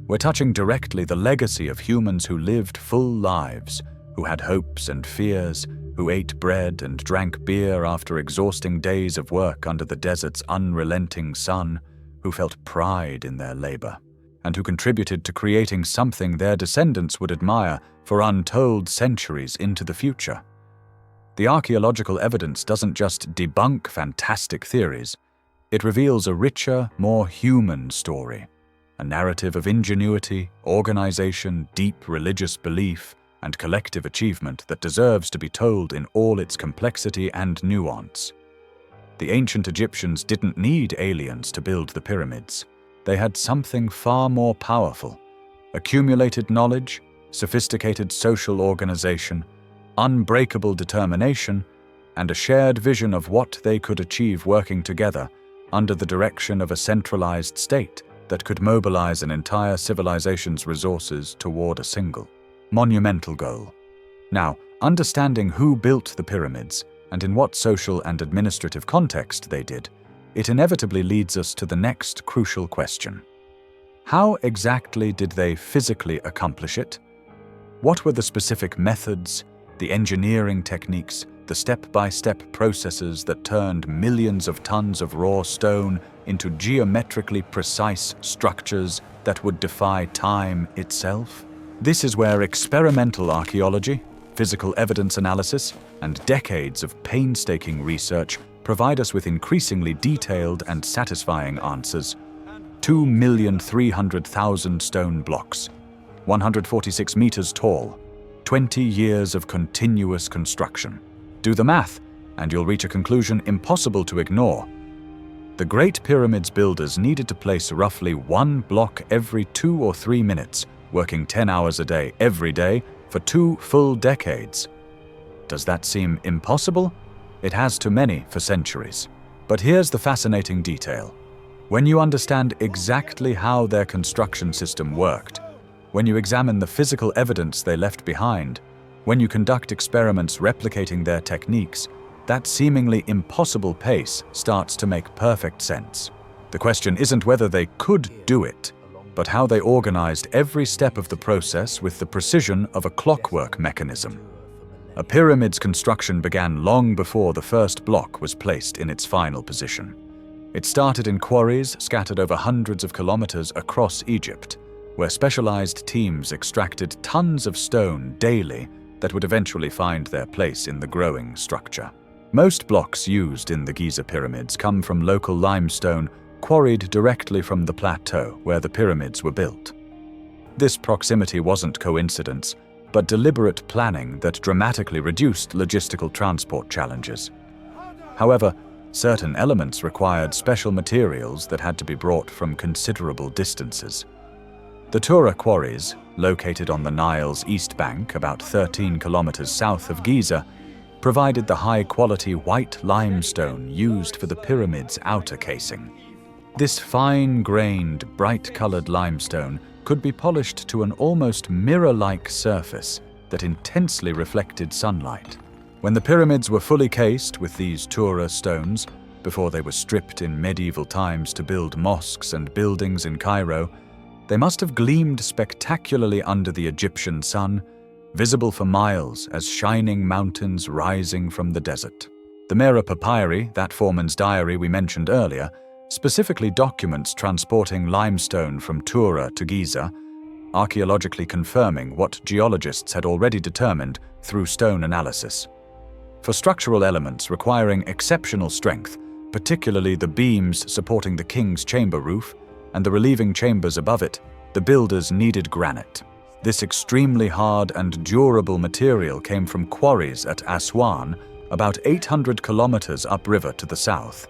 A: we're touching directly the legacy of humans who lived full lives, who had hopes and fears, who ate bread and drank beer after exhausting days of work under the desert's unrelenting sun, who felt pride in their labor, and who contributed to creating something their descendants would admire for untold centuries into the future. The archaeological evidence doesn't just debunk fantastic theories, it reveals a richer, more human story. A narrative of ingenuity, organization, deep religious belief, and collective achievement that deserves to be told in all its complexity and nuance. The ancient Egyptians didn't need aliens to build the pyramids. They had something far more powerful: accumulated knowledge, sophisticated social organization, unbreakable determination, and a shared vision of what they could achieve working together under the direction of a centralized state that could mobilize an entire civilization's resources toward a single, monumental goal. Now, understanding who built the pyramids and in what social and administrative context they did, it inevitably leads us to the next crucial question. How exactly did they physically accomplish it? What were the specific methods, the engineering techniques, the step-by-step processes that turned millions of tons of raw stone into geometrically precise structures that would defy time itself? This is where experimental archaeology, physical evidence analysis, and decades of painstaking research provide us with increasingly detailed and satisfying answers. 2,300,000 stone blocks, 146 meters tall, 20 years of continuous construction. Do the math, and you'll reach a conclusion impossible to ignore. The Great Pyramid's builders needed to place roughly one block every 2 or 3 minutes, working 10 hours a day, every day, for 2 full decades. Does that seem impossible? It has to many for centuries. But here's the fascinating detail. When you understand exactly how their construction system worked, when you examine the physical evidence they left behind, when you conduct experiments replicating their techniques, that seemingly impossible pace starts to make perfect sense. The question isn't whether they could do it, but how they organized every step of the process with the precision of a clockwork mechanism. A pyramid's construction began long before the first block was placed in its final position. It started in quarries scattered over hundreds of kilometers across Egypt, where specialized teams extracted tons of stone daily that would eventually find their place in the growing structure. Most blocks used in the Giza pyramids come from local limestone quarried directly from the plateau where the pyramids were built. This proximity wasn't coincidence, but deliberate planning that dramatically reduced logistical transport challenges. However, certain elements required special materials that had to be brought from considerable distances. The Tura quarries, located on the Nile's east bank about 13 kilometers south of Giza, provided the high-quality white limestone used for the pyramid's outer casing. This fine-grained, bright-colored limestone could be polished to an almost mirror-like surface that intensely reflected sunlight. When the pyramids were fully cased with these Tura stones, before they were stripped in medieval times to build mosques and buildings in Cairo, they must have gleamed spectacularly under the Egyptian sun, visible for miles as shining mountains rising from the desert. The Mera Papyri, that foreman's diary we mentioned earlier, specifically documents transporting limestone from Tura to Giza, archaeologically confirming what geologists had already determined through stone analysis. For structural elements requiring exceptional strength, particularly the beams supporting the king's chamber roof and the relieving chambers above it, the builders needed granite. This extremely hard and durable material came from quarries at Aswan, about 800 kilometers upriver to the south.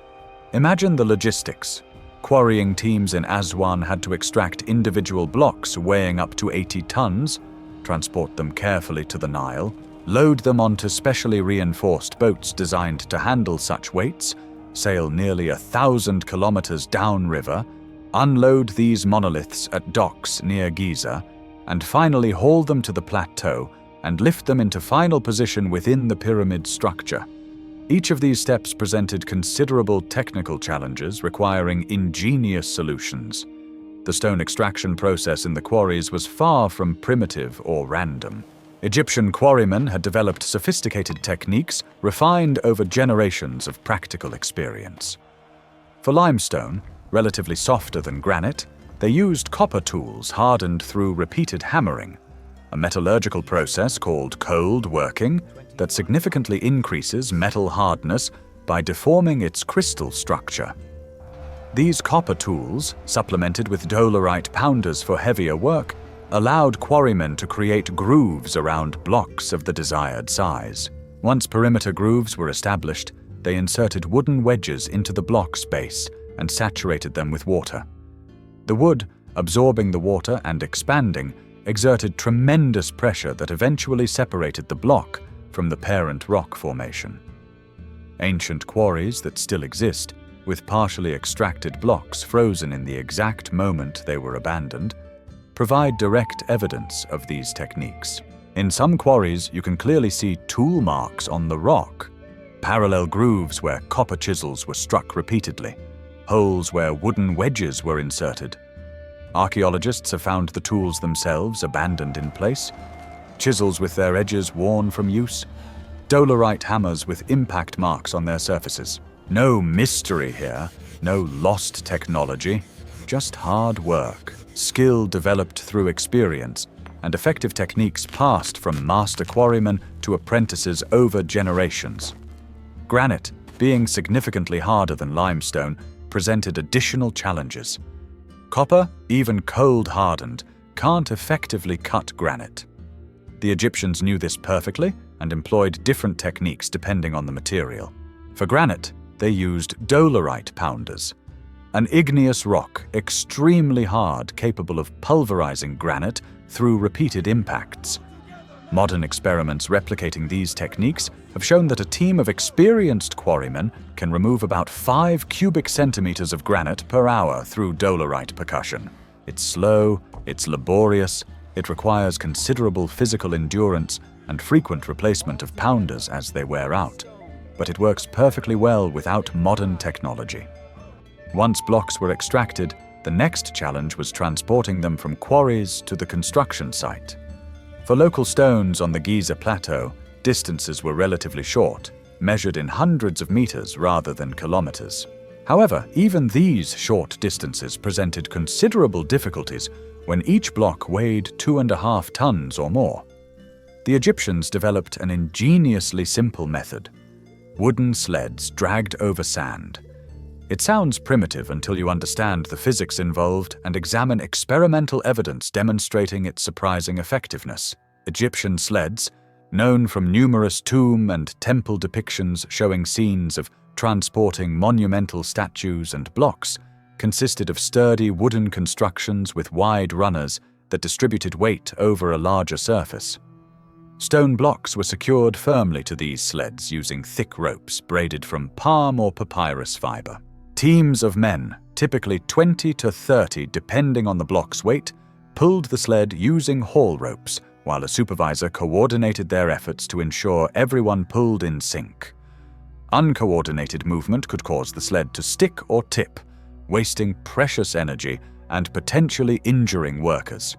A: Imagine the logistics. Quarrying teams in Aswan had to extract individual blocks weighing up to 80 tons, transport them carefully to the Nile, load them onto specially reinforced boats designed to handle such weights, sail nearly 1,000 kilometers downriver, unload these monoliths at docks near Giza, and finally haul them to the plateau and lift them into final position within the pyramid structure. Each of these steps presented considerable technical challenges requiring ingenious solutions. The stone extraction process in the quarries was far from primitive or random. Egyptian quarrymen had developed sophisticated techniques refined over generations of practical experience. For limestone, relatively softer than granite, they used copper tools hardened through repeated hammering, a metallurgical process called cold working that significantly increases metal hardness by deforming its crystal structure. These copper tools, supplemented with dolerite pounders for heavier work, allowed quarrymen to create grooves around blocks of the desired size. Once perimeter grooves were established, they inserted wooden wedges into the block's base and saturated them with water. The wood, absorbing the water and expanding, exerted tremendous pressure that eventually separated the block from the parent rock formation. Ancient quarries that still exist, with partially extracted blocks frozen in the exact moment they were abandoned, provide direct evidence of these techniques. In some quarries, you can clearly see tool marks on the rock, parallel grooves where copper chisels were struck repeatedly, holes where wooden wedges were inserted. Archaeologists have found the tools themselves abandoned in place, chisels with their edges worn from use, dolerite hammers with impact marks on their surfaces. No mystery here, no lost technology, just hard work, skill developed through experience, and effective techniques passed from master quarrymen to apprentices over generations. Granite, being significantly harder than limestone, presented additional challenges. Copper, even cold hardened, can't effectively cut granite. The Egyptians knew this perfectly and employed different techniques depending on the material. For granite, they used dolerite pounders, an igneous rock extremely hard capable of pulverizing granite through repeated impacts. Modern experiments replicating these techniques have shown that a team of experienced quarrymen can remove about 5 cubic centimeters of granite per hour through dolerite percussion. It's slow, it's laborious, it requires considerable physical endurance and frequent replacement of pounders as they wear out, but it works perfectly well without modern technology. Once blocks were extracted, the next challenge was transporting them from quarries to the construction site. For local stones on the Giza Plateau, distances were relatively short, measured in hundreds of meters rather than kilometers. However, even these short distances presented considerable difficulties when each block weighed 2.5 tons or more. The Egyptians developed an ingeniously simple method. wooden sleds dragged over sand. It sounds primitive until you understand the physics involved and examine experimental evidence demonstrating its surprising effectiveness. Egyptian sleds, known from numerous tomb and temple depictions showing scenes of transporting monumental statues and blocks, consisted of sturdy wooden constructions with wide runners that distributed weight over a larger surface. Stone blocks were secured firmly to these sleds using thick ropes braided from palm or papyrus fiber. Teams of men, typically 20 to 30 depending on the block's weight, pulled the sled using haul ropes, while a supervisor coordinated their efforts to ensure everyone pulled in sync. Uncoordinated movement could cause the sled to stick or tip, wasting precious energy and potentially injuring workers.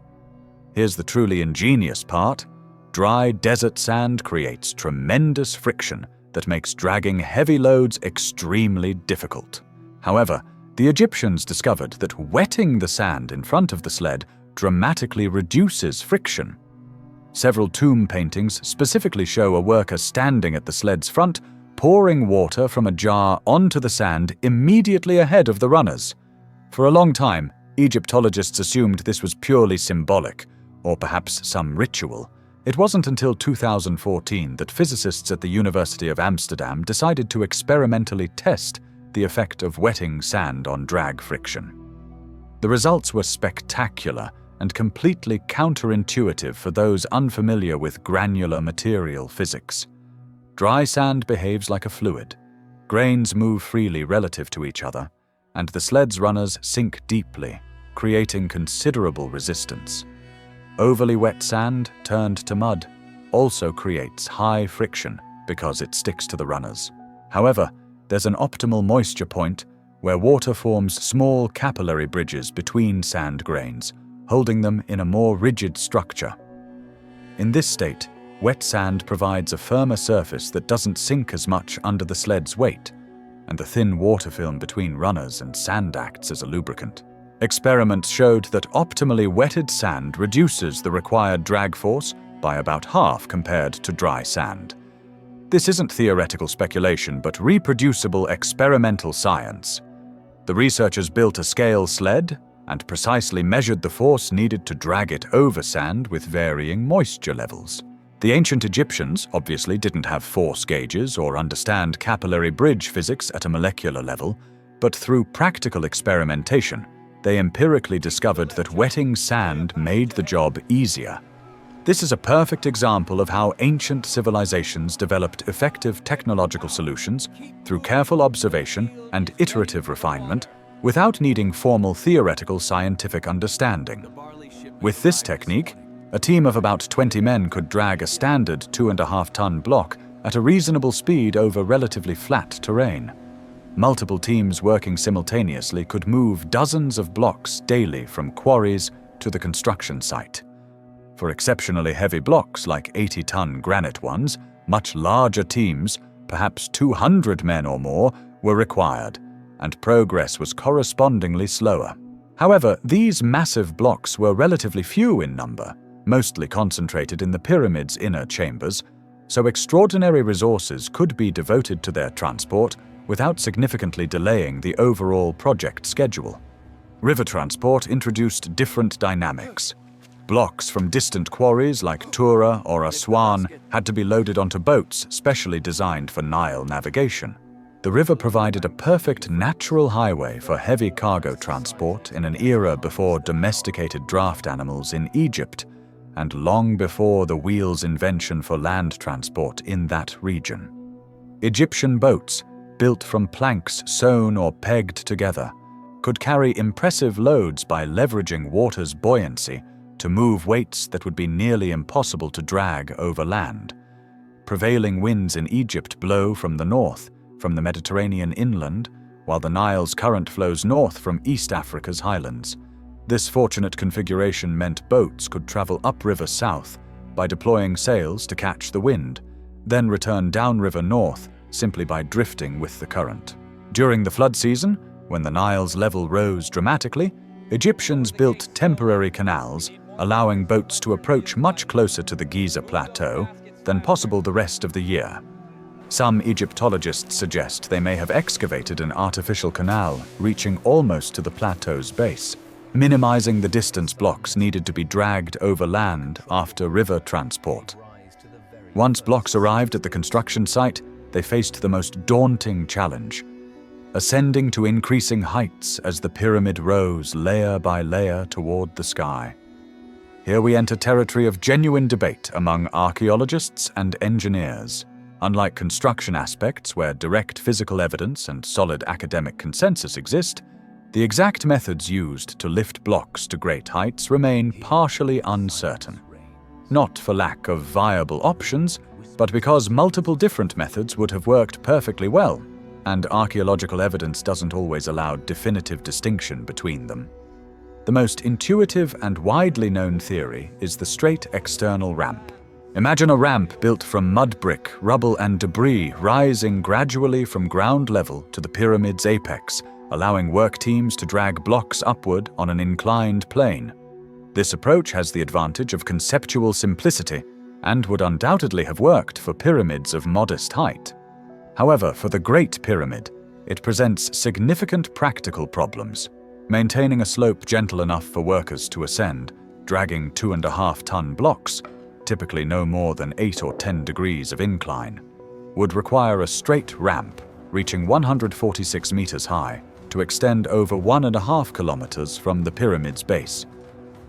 A: Here's the truly ingenious part. Dry desert sand creates tremendous friction that makes dragging heavy loads extremely difficult. However, the Egyptians discovered that wetting the sand in front of the sled dramatically reduces friction. Several tomb paintings specifically show a worker standing at the sled's front, pouring water from a jar onto the sand immediately ahead of the runners. For a long time, Egyptologists assumed this was purely symbolic, or perhaps some ritual. It wasn't until 2014 that physicists at the University of Amsterdam decided to experimentally test the effect of wetting sand on drag friction. The results were spectacular and completely counterintuitive for those unfamiliar with granular material physics. Dry sand behaves like a fluid. Grains move freely relative to each other, and the sled's runners sink deeply, creating considerable resistance. Overly wet sand turned to mud also creates high friction because it sticks to the runners. However, there's an optimal moisture point where water forms small capillary bridges between sand grains, holding them in a more rigid structure. In this state, wet sand provides a firmer surface that doesn't sink as much under the sled's weight, and the thin water film between runners and sand acts as a lubricant. Experiments showed that optimally wetted sand reduces the required drag force by about half compared to dry sand. This isn't theoretical speculation, but reproducible experimental science. The researchers built a scale sled and precisely measured the force needed to drag it over sand with varying moisture levels. The ancient Egyptians obviously didn't have force gauges or understand capillary bridge physics at a molecular level, but through practical experimentation, they empirically discovered that wetting sand made the job easier. This is a perfect example of how ancient civilizations developed effective technological solutions through careful observation and iterative refinement without needing formal theoretical scientific understanding. With this technique, a team of about 20 men could drag a standard 2.5-ton block at a reasonable speed over relatively flat terrain. Multiple teams working simultaneously could move dozens of blocks daily from quarries to the construction site. For exceptionally heavy blocks like 80-ton granite ones, much larger teams, perhaps 200 men or more, were required, and progress was correspondingly slower. However, these massive blocks were relatively few in number, mostly concentrated in the pyramid's inner chambers, so extraordinary resources could be devoted to their transport without significantly delaying the overall project schedule. River transport introduced different dynamics. Blocks from distant quarries like Tura or Aswan had to be loaded onto boats specially designed for Nile navigation. The river provided a perfect natural highway for heavy cargo transport in an era before domesticated draft animals in Egypt, and long before the wheel's invention for land transport in that region. Egyptian boats, built from planks sewn or pegged together, could carry impressive loads by leveraging water's buoyancy to move weights that would be nearly impossible to drag over land. Prevailing winds in Egypt blow from the north, from the Mediterranean inland, while the Nile's current flows north from East Africa's highlands. This fortunate configuration meant boats could travel upriver south by deploying sails to catch the wind, then return downriver north simply by drifting with the current. During the flood season, when the Nile's level rose dramatically, Egyptians built temporary canals, allowing boats to approach much closer to the Giza Plateau than possible the rest of the year. Some Egyptologists suggest they may have excavated an artificial canal reaching almost to the plateau's base, minimizing the distance blocks needed to be dragged over land after river transport. Once blocks arrived at the construction site, they faced the most daunting challenge: ascending to increasing heights as the pyramid rose layer by layer toward the sky. Here we enter territory of genuine debate among archaeologists and engineers. Unlike construction aspects where direct physical evidence and solid academic consensus exist, the exact methods used to lift blocks to great heights remain partially uncertain. Not for lack of viable options, but because multiple different methods would have worked perfectly well, and archaeological evidence doesn't always allow definitive distinction between them. The most intuitive and widely known theory is the straight external ramp. Imagine a ramp built from mud brick, rubble, and debris rising gradually from ground level to the pyramid's apex, allowing work teams to drag blocks upward on an inclined plane. This approach has the advantage of conceptual simplicity and would undoubtedly have worked for pyramids of modest height. However, for the Great Pyramid, it presents significant practical problems. Maintaining a slope gentle enough for workers to ascend, dragging 2.5-ton blocks, typically no more than 8 or 10 degrees of incline, would require a straight ramp reaching 146 meters high to extend over 1.5 kilometers from the pyramid's base.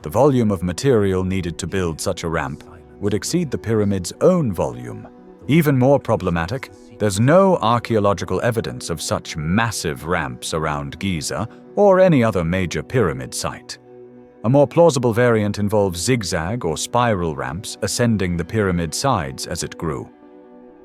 A: The volume of material needed to build such a ramp would exceed the pyramid's own volume. Even more problematic, there's no archaeological evidence of such massive ramps around Giza or any other major pyramid site. A more plausible variant involves zigzag or spiral ramps ascending the pyramid sides as it grew.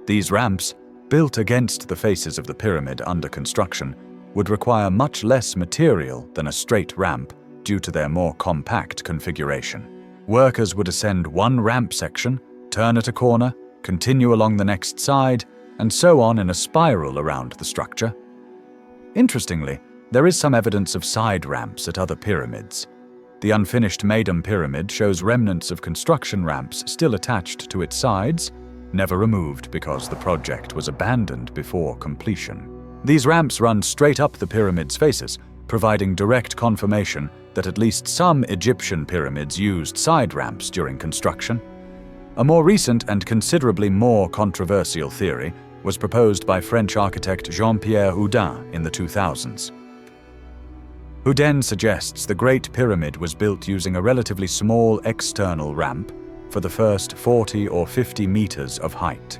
A: These ramps, built against the faces of the pyramid under construction, would require much less material than a straight ramp due to their more compact configuration. Workers would ascend one ramp section, turn at a corner, continue along the next side, and so on in a spiral around the structure. Interestingly, there is some evidence of side ramps at other pyramids. The unfinished Meidum Pyramid shows remnants of construction ramps still attached to its sides, never removed because the project was abandoned before completion. These ramps run straight up the pyramid's faces, providing direct confirmation that at least some Egyptian pyramids used side ramps during construction. A more recent and considerably more controversial theory was proposed by French architect Jean-Pierre Houdin in the 2000s. Houdin suggests the Great Pyramid was built using a relatively small external ramp for the first 40 or 50 meters of height.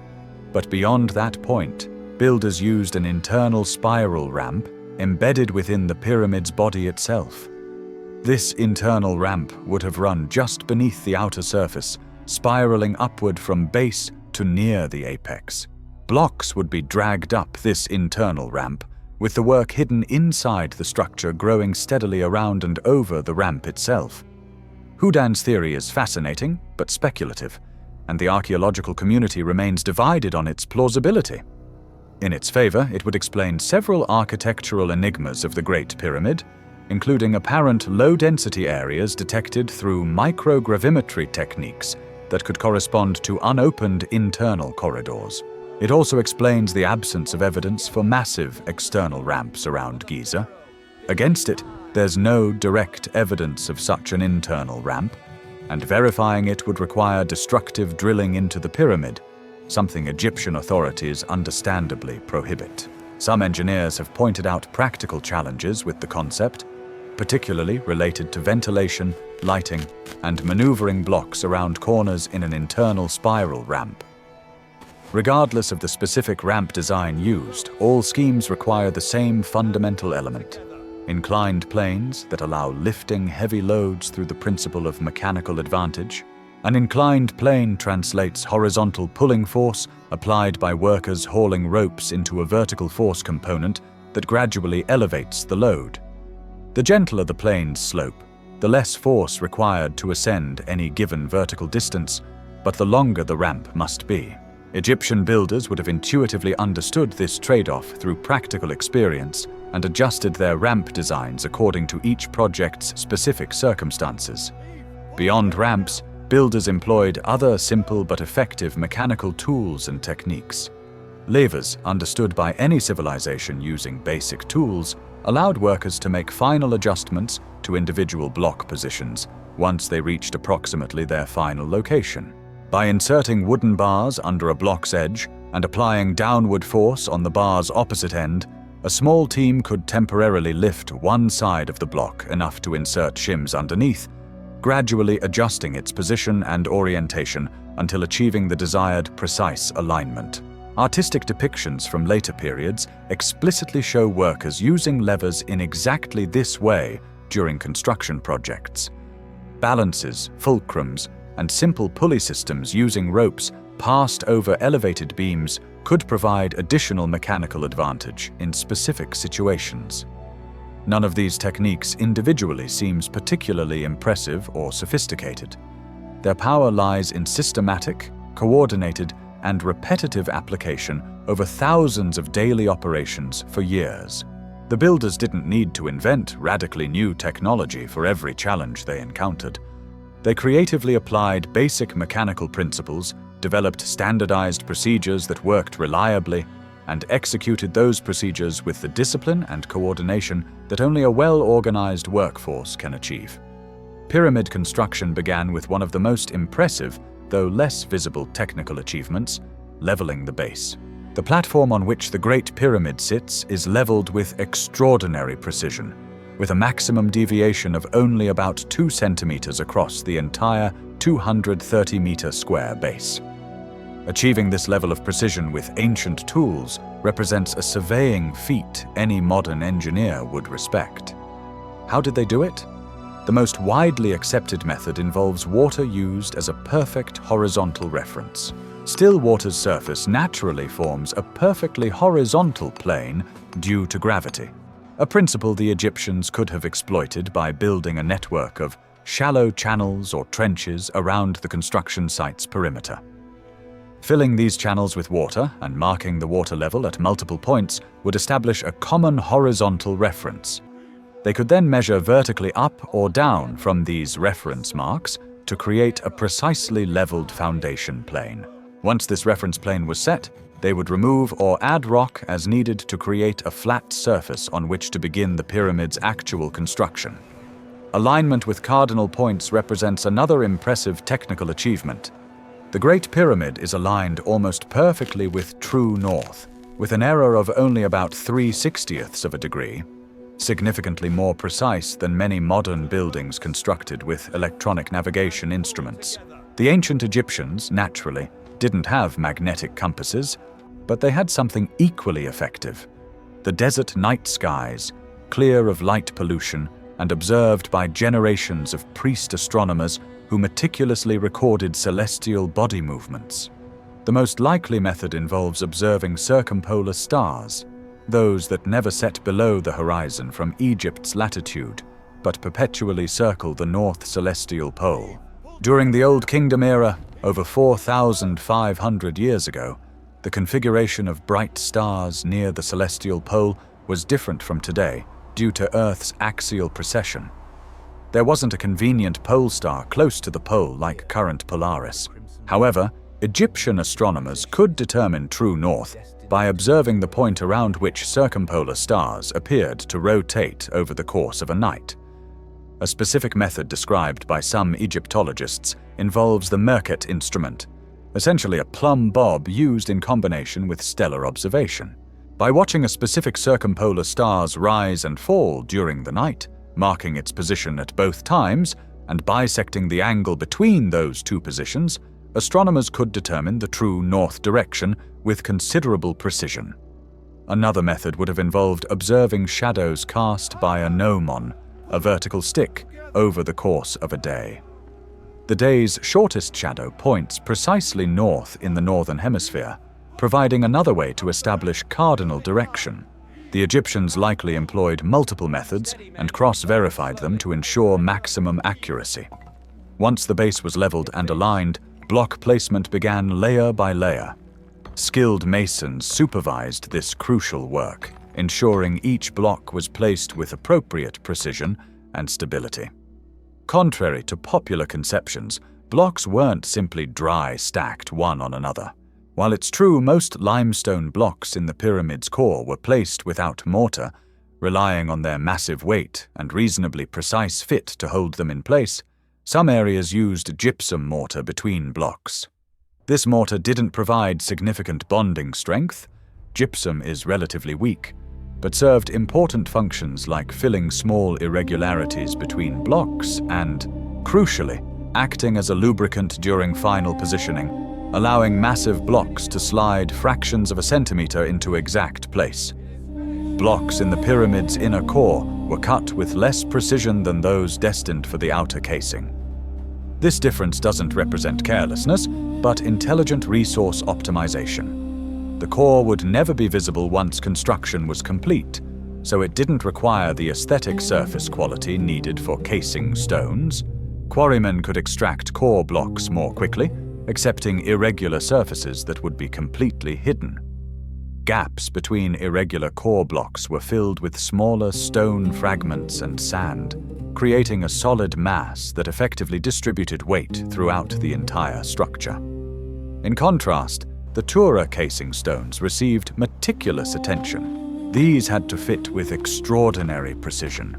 A: But beyond that point, builders used an internal spiral ramp embedded within the pyramid's body itself. This internal ramp would have run just beneath the outer surface, spiraling upward from base to near the apex. Blocks would be dragged up this internal ramp, with the work hidden inside the structure growing steadily around and over the ramp itself. Houdin's theory is fascinating, but speculative, and the archaeological community remains divided on its plausibility. In its favor, it would explain several architectural enigmas of the Great Pyramid, including apparent low-density areas detected through microgravimetry techniques that could correspond to unopened internal corridors. It also explains the absence of evidence for massive external ramps around Giza. Against it, there's no direct evidence of such an internal ramp, and verifying it would require destructive drilling into the pyramid, something Egyptian authorities understandably prohibit. Some engineers have pointed out practical challenges with the concept, particularly related to ventilation, lighting, and maneuvering blocks around corners in an internal spiral ramp. Regardless of the specific ramp design used, all schemes require the same fundamental element: inclined planes that allow lifting heavy loads through the principle of mechanical advantage. An inclined plane translates horizontal pulling force applied by workers hauling ropes into a vertical force component that gradually elevates the load. The gentler the plane's slope, the less force required to ascend any given vertical distance, but the longer the ramp must be. Egyptian builders would have intuitively understood this trade-off through practical experience and adjusted their ramp designs according to each project's specific circumstances. Beyond ramps, builders employed other simple but effective mechanical tools and techniques. Levers, understood by any civilization using basic tools, allowed workers to make final adjustments to individual block positions once they reached approximately their final location. By inserting wooden bars under a block's edge and applying downward force on the bar's opposite end, a small team could temporarily lift one side of the block enough to insert shims underneath, gradually adjusting its position and orientation until achieving the desired precise alignment. Artistic depictions from later periods explicitly show workers using levers in exactly this way during construction projects. Balances, fulcrums, and simple pulley systems using ropes passed over elevated beams could provide additional mechanical advantage in specific situations. None of these techniques individually seems particularly impressive or sophisticated. Their power lies in systematic, coordinated, and repetitive application over thousands of daily operations for years. The builders didn't need to invent radically new technology for every challenge they encountered. They creatively applied basic mechanical principles, developed standardized procedures that worked reliably, and executed those procedures with the discipline and coordination that only a well-organized workforce can achieve. Pyramid construction began with one of the most impressive, though less visible technical achievements, leveling the base. The platform on which the Great Pyramid sits is leveled with extraordinary precision, with a maximum deviation of only about 2 centimeters across the entire 230-meter square base. Achieving this level of precision with ancient tools represents a surveying feat any modern engineer would respect. How did they do it? The most widely accepted method involves water used as a perfect horizontal reference. Still water's surface naturally forms a perfectly horizontal plane due to gravity, a principle the Egyptians could have exploited by building a network of shallow channels or trenches around the construction site's perimeter. Filling these channels with water and marking the water level at multiple points would establish a common horizontal reference. They could then measure vertically up or down from these reference marks to create a precisely leveled foundation plane. Once this reference plane was set, they would remove or add rock as needed to create a flat surface on which to begin the pyramid's actual construction. Alignment with cardinal points represents another impressive technical achievement. The Great Pyramid is aligned almost perfectly with true north, with an error of only about 3/60ths of a degree, significantly more precise than many modern buildings constructed with electronic navigation instruments. The ancient Egyptians, naturally, didn't have magnetic compasses, but they had something equally effective. The desert night skies, clear of light pollution and observed by generations of priest astronomers who meticulously recorded celestial body movements. The most likely method involves observing circumpolar stars, those that never set below the horizon from Egypt's latitude, but perpetually circle the north celestial pole. During the Old Kingdom era, over 4,500 years ago, the configuration of bright stars near the celestial pole was different from today due to Earth's axial precession. There wasn't a convenient pole star close to the pole like current Polaris. However, Egyptian astronomers could determine true north by observing the point around which circumpolar stars appeared to rotate over the course of a night. A specific method described by some Egyptologists involves the Merkhet instrument, essentially a plumb bob used in combination with stellar observation. By watching a specific circumpolar star's rise and fall during the night, marking its position at both times, and bisecting the angle between those two positions, astronomers could determine the true north direction with considerable precision. Another method would have involved observing shadows cast by a gnomon, a vertical stick, over the course of a day. The day's shortest shadow points precisely north in the northern hemisphere, providing another way to establish cardinal direction. The Egyptians likely employed multiple methods and cross-verified them to ensure maximum accuracy. Once the base was leveled and aligned, block placement began layer by layer. Skilled masons supervised this crucial work, ensuring each block was placed with appropriate precision and stability. Contrary to popular conceptions, blocks weren't simply dry stacked one on another. While it's true most limestone blocks in the pyramid's core were placed without mortar, relying on their massive weight and reasonably precise fit to hold them in place, some areas used gypsum mortar between blocks. This mortar didn't provide significant bonding strength. Gypsum is relatively weak, but served important functions like filling small irregularities between blocks and, crucially, acting as a lubricant during final positioning, allowing massive blocks to slide fractions of a centimeter into exact place. Blocks in the pyramid's inner core were cut with less precision than those destined for the outer casing. This difference doesn't represent carelessness, but intelligent resource optimization. The core would never be visible once construction was complete, so it didn't require the aesthetic surface quality needed for casing stones. Quarrymen could extract core blocks more quickly, accepting irregular surfaces that would be completely hidden. Gaps between irregular core blocks were filled with smaller stone fragments and sand, creating a solid mass that effectively distributed weight throughout the entire structure. In contrast, the Tura casing stones received meticulous attention. These had to fit with extraordinary precision,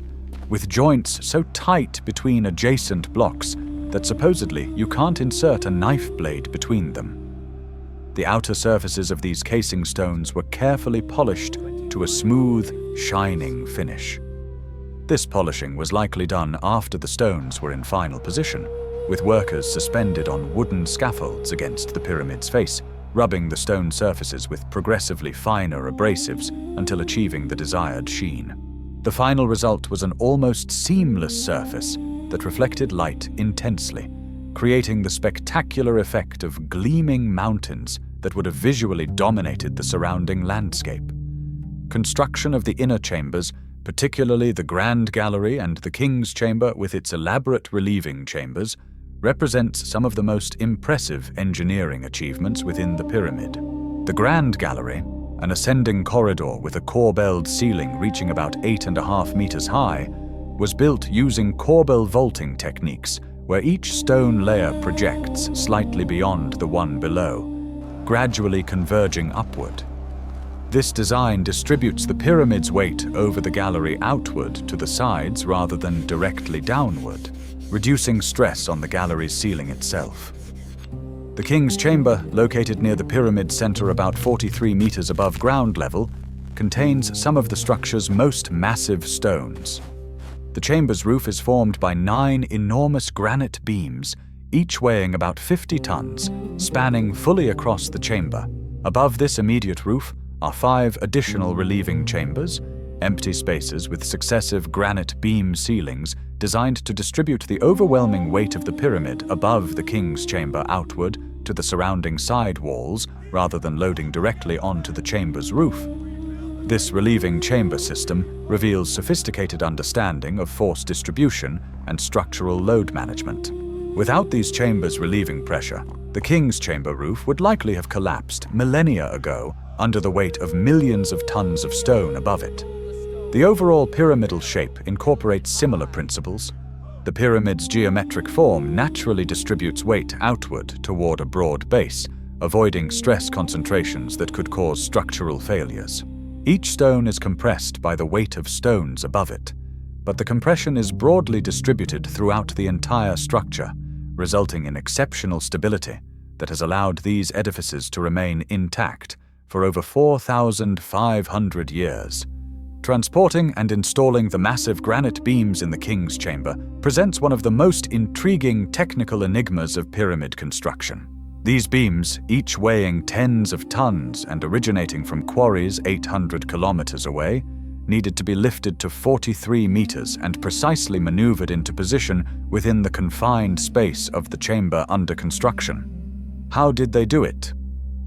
A: with joints so tight between adjacent blocks that supposedly you can't insert a knife blade between them. The outer surfaces of these casing stones were carefully polished to a smooth, shining finish. This polishing was likely done after the stones were in final position, with workers suspended on wooden scaffolds against the pyramid's face, rubbing the stone surfaces with progressively finer abrasives until achieving the desired sheen. The final result was an almost seamless surface that reflected light intensely, creating the spectacular effect of gleaming mountains that would have visually dominated the surrounding landscape. Construction of the inner chambers, particularly the Grand Gallery and the King's Chamber with its elaborate relieving chambers, represents some of the most impressive engineering achievements within the pyramid. The Grand Gallery, an ascending corridor with a corbelled ceiling reaching about 8.5 meters high, was built using corbel vaulting techniques where each stone layer projects slightly beyond the one below, gradually converging upward. This design distributes the pyramid's weight over the gallery outward to the sides rather than directly downward, reducing stress on the gallery's ceiling itself. The King's Chamber, located near the pyramid's center about 43 meters above ground level, contains some of the structure's most massive stones. The chamber's roof is formed by 9 enormous granite beams, each weighing about 50 tons, spanning fully across the chamber. Above this immediate roof are 5 additional relieving chambers, empty spaces with successive granite beam ceilings designed to distribute the overwhelming weight of the pyramid above the King's Chamber outward to the surrounding side walls rather than loading directly onto the chamber's roof. This relieving chamber system reveals sophisticated understanding of force distribution and structural load management. Without these chambers relieving pressure, the King's Chamber roof would likely have collapsed millennia ago under the weight of millions of tons of stone above it. The overall pyramidal shape incorporates similar principles. The pyramid's geometric form naturally distributes weight outward toward a broad base, avoiding stress concentrations that could cause structural failures. Each stone is compressed by the weight of stones above it, but the compression is broadly distributed throughout the entire structure, resulting in exceptional stability that has allowed these edifices to remain intact for over 4,500 years. Transporting and installing the massive granite beams in the King's Chamber presents one of the most intriguing technical enigmas of pyramid construction. These beams, each weighing tens of tons and originating from quarries 800 kilometers away, needed to be lifted to 43 meters and precisely maneuvered into position within the confined space of the chamber under construction. How did they do it?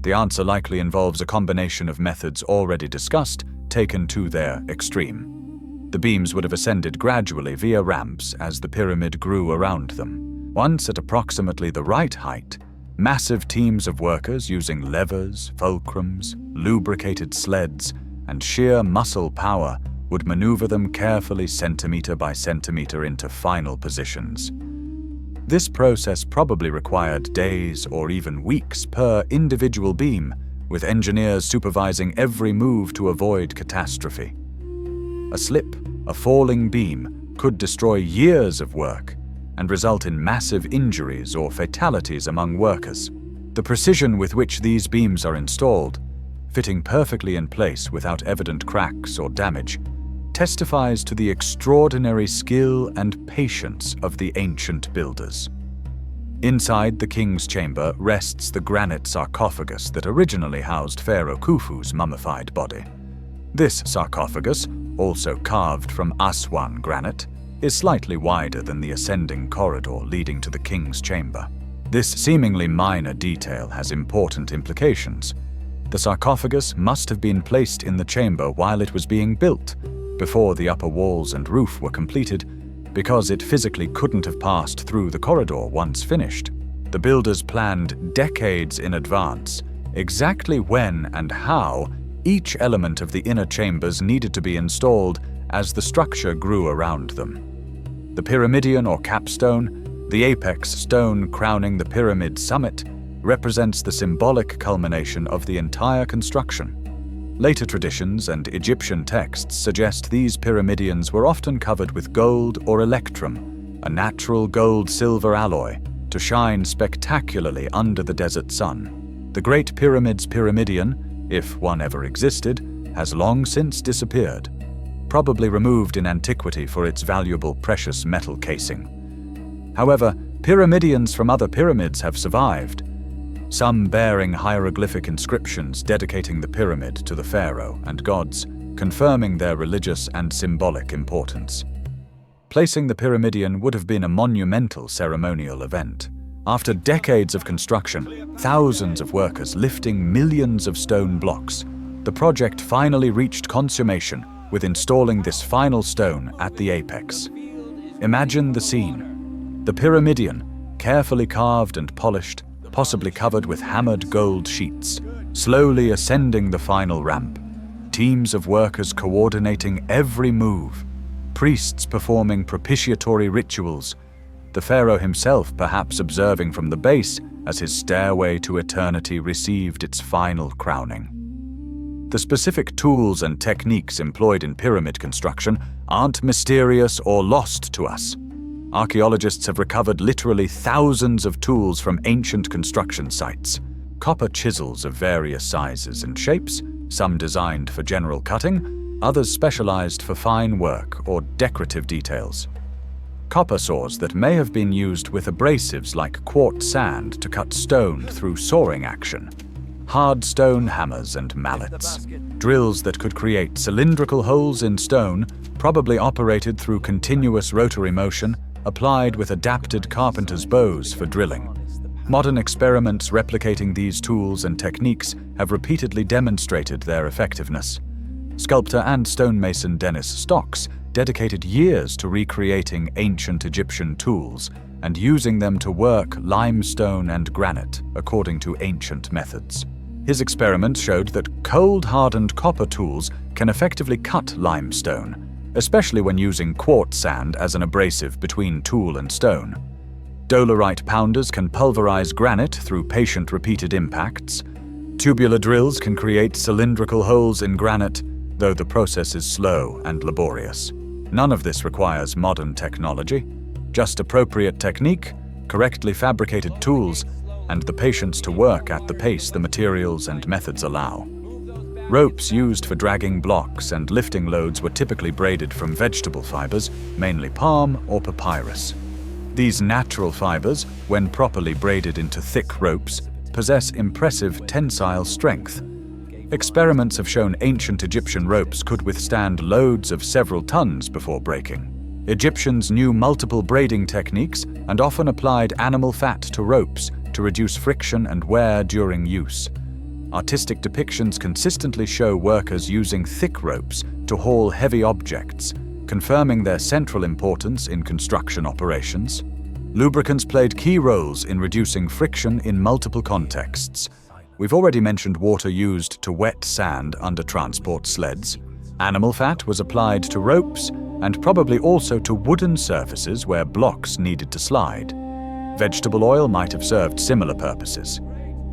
A: The answer likely involves a combination of methods already discussed, taken to their extreme. The beams would have ascended gradually via ramps as the pyramid grew around them. Once at approximately the right height, massive teams of workers using levers, fulcrums, lubricated sleds, and sheer muscle power would maneuver them carefully centimeter by centimeter into final positions. This process probably required days or even weeks per individual beam, with engineers supervising every move to avoid catastrophe. A slip, a falling beam, could destroy years of work and result in massive injuries or fatalities among workers. The precision with which these beams are installed, fitting perfectly in place without evident cracks or damage, testifies to the extraordinary skill and patience of the ancient builders. Inside the king's chamber rests the granite sarcophagus that originally housed Pharaoh Khufu's mummified body. This sarcophagus, also carved from Aswan granite, is slightly wider than the ascending corridor leading to the king's chamber. This seemingly minor detail has important implications. The sarcophagus must have been placed in the chamber while it was being built, before the upper walls and roof were completed, because it physically couldn't have passed through the corridor once finished. The builders planned decades in advance exactly when and how each element of the inner chambers needed to be installed as the structure grew around them. The pyramidion or capstone, the apex stone crowning the pyramid's summit, represents the symbolic culmination of the entire construction. Later traditions and Egyptian texts suggest these pyramidions were often covered with gold or electrum, a natural gold-silver alloy, to shine spectacularly under the desert sun. The Great Pyramid's pyramidion, if one ever existed, has long since disappeared, probably removed in antiquity for its valuable precious metal casing. However, pyramidions from other pyramids have survived, some bearing hieroglyphic inscriptions dedicating the pyramid to the pharaoh and gods, confirming their religious and symbolic importance. Placing the pyramidion would have been a monumental ceremonial event. After decades of construction, thousands of workers lifting millions of stone blocks, the project finally reached consummation with installing this final stone at the apex. Imagine the scene. The pyramidion, carefully carved and polished, possibly covered with hammered gold sheets, slowly ascending the final ramp, teams of workers coordinating every move, priests performing propitiatory rituals, the pharaoh himself perhaps observing from the base as his stairway to eternity received its final crowning. The specific tools and techniques employed in pyramid construction aren't mysterious or lost to us. Archaeologists have recovered literally thousands of tools from ancient construction sites. Copper chisels of various sizes and shapes, some designed for general cutting, others specialized for fine work or decorative details. Copper saws that may have been used with abrasives like quartz sand to cut stone through sawing action. Hard stone hammers and mallets. Drills that could create cylindrical holes in stone, probably operated through continuous rotary motion, applied with adapted carpenter's bows for drilling. Modern experiments replicating these tools and techniques have repeatedly demonstrated their effectiveness. Sculptor and stonemason Dennis Stocks dedicated years to recreating ancient Egyptian tools and using them to work limestone and granite according to ancient methods. His experiments showed that cold-hardened copper tools can effectively cut limestone, especially when using quartz sand as an abrasive between tool and stone. Dolerite pounders can pulverize granite through patient repeated impacts. Tubular drills can create cylindrical holes in granite, though the process is slow and laborious. None of this requires modern technology, just appropriate technique, correctly fabricated tools, and the patience to work at the pace the materials and methods allow. Ropes used for dragging blocks and lifting loads were typically braided from vegetable fibers, mainly palm or papyrus. These natural fibers, when properly braided into thick ropes, possess impressive tensile strength. Experiments have shown ancient Egyptian ropes could withstand loads of several tons before breaking. Egyptians knew multiple braiding techniques and often applied animal fat to ropes to reduce friction and wear during use. Artistic depictions consistently show workers using thick ropes to haul heavy objects, confirming their central importance in construction operations. Lubricants played key roles in reducing friction in multiple contexts. We've already mentioned water used to wet sand under transport sleds. Animal fat was applied to ropes and probably also to wooden surfaces where blocks needed to slide. Vegetable oil might have served similar purposes.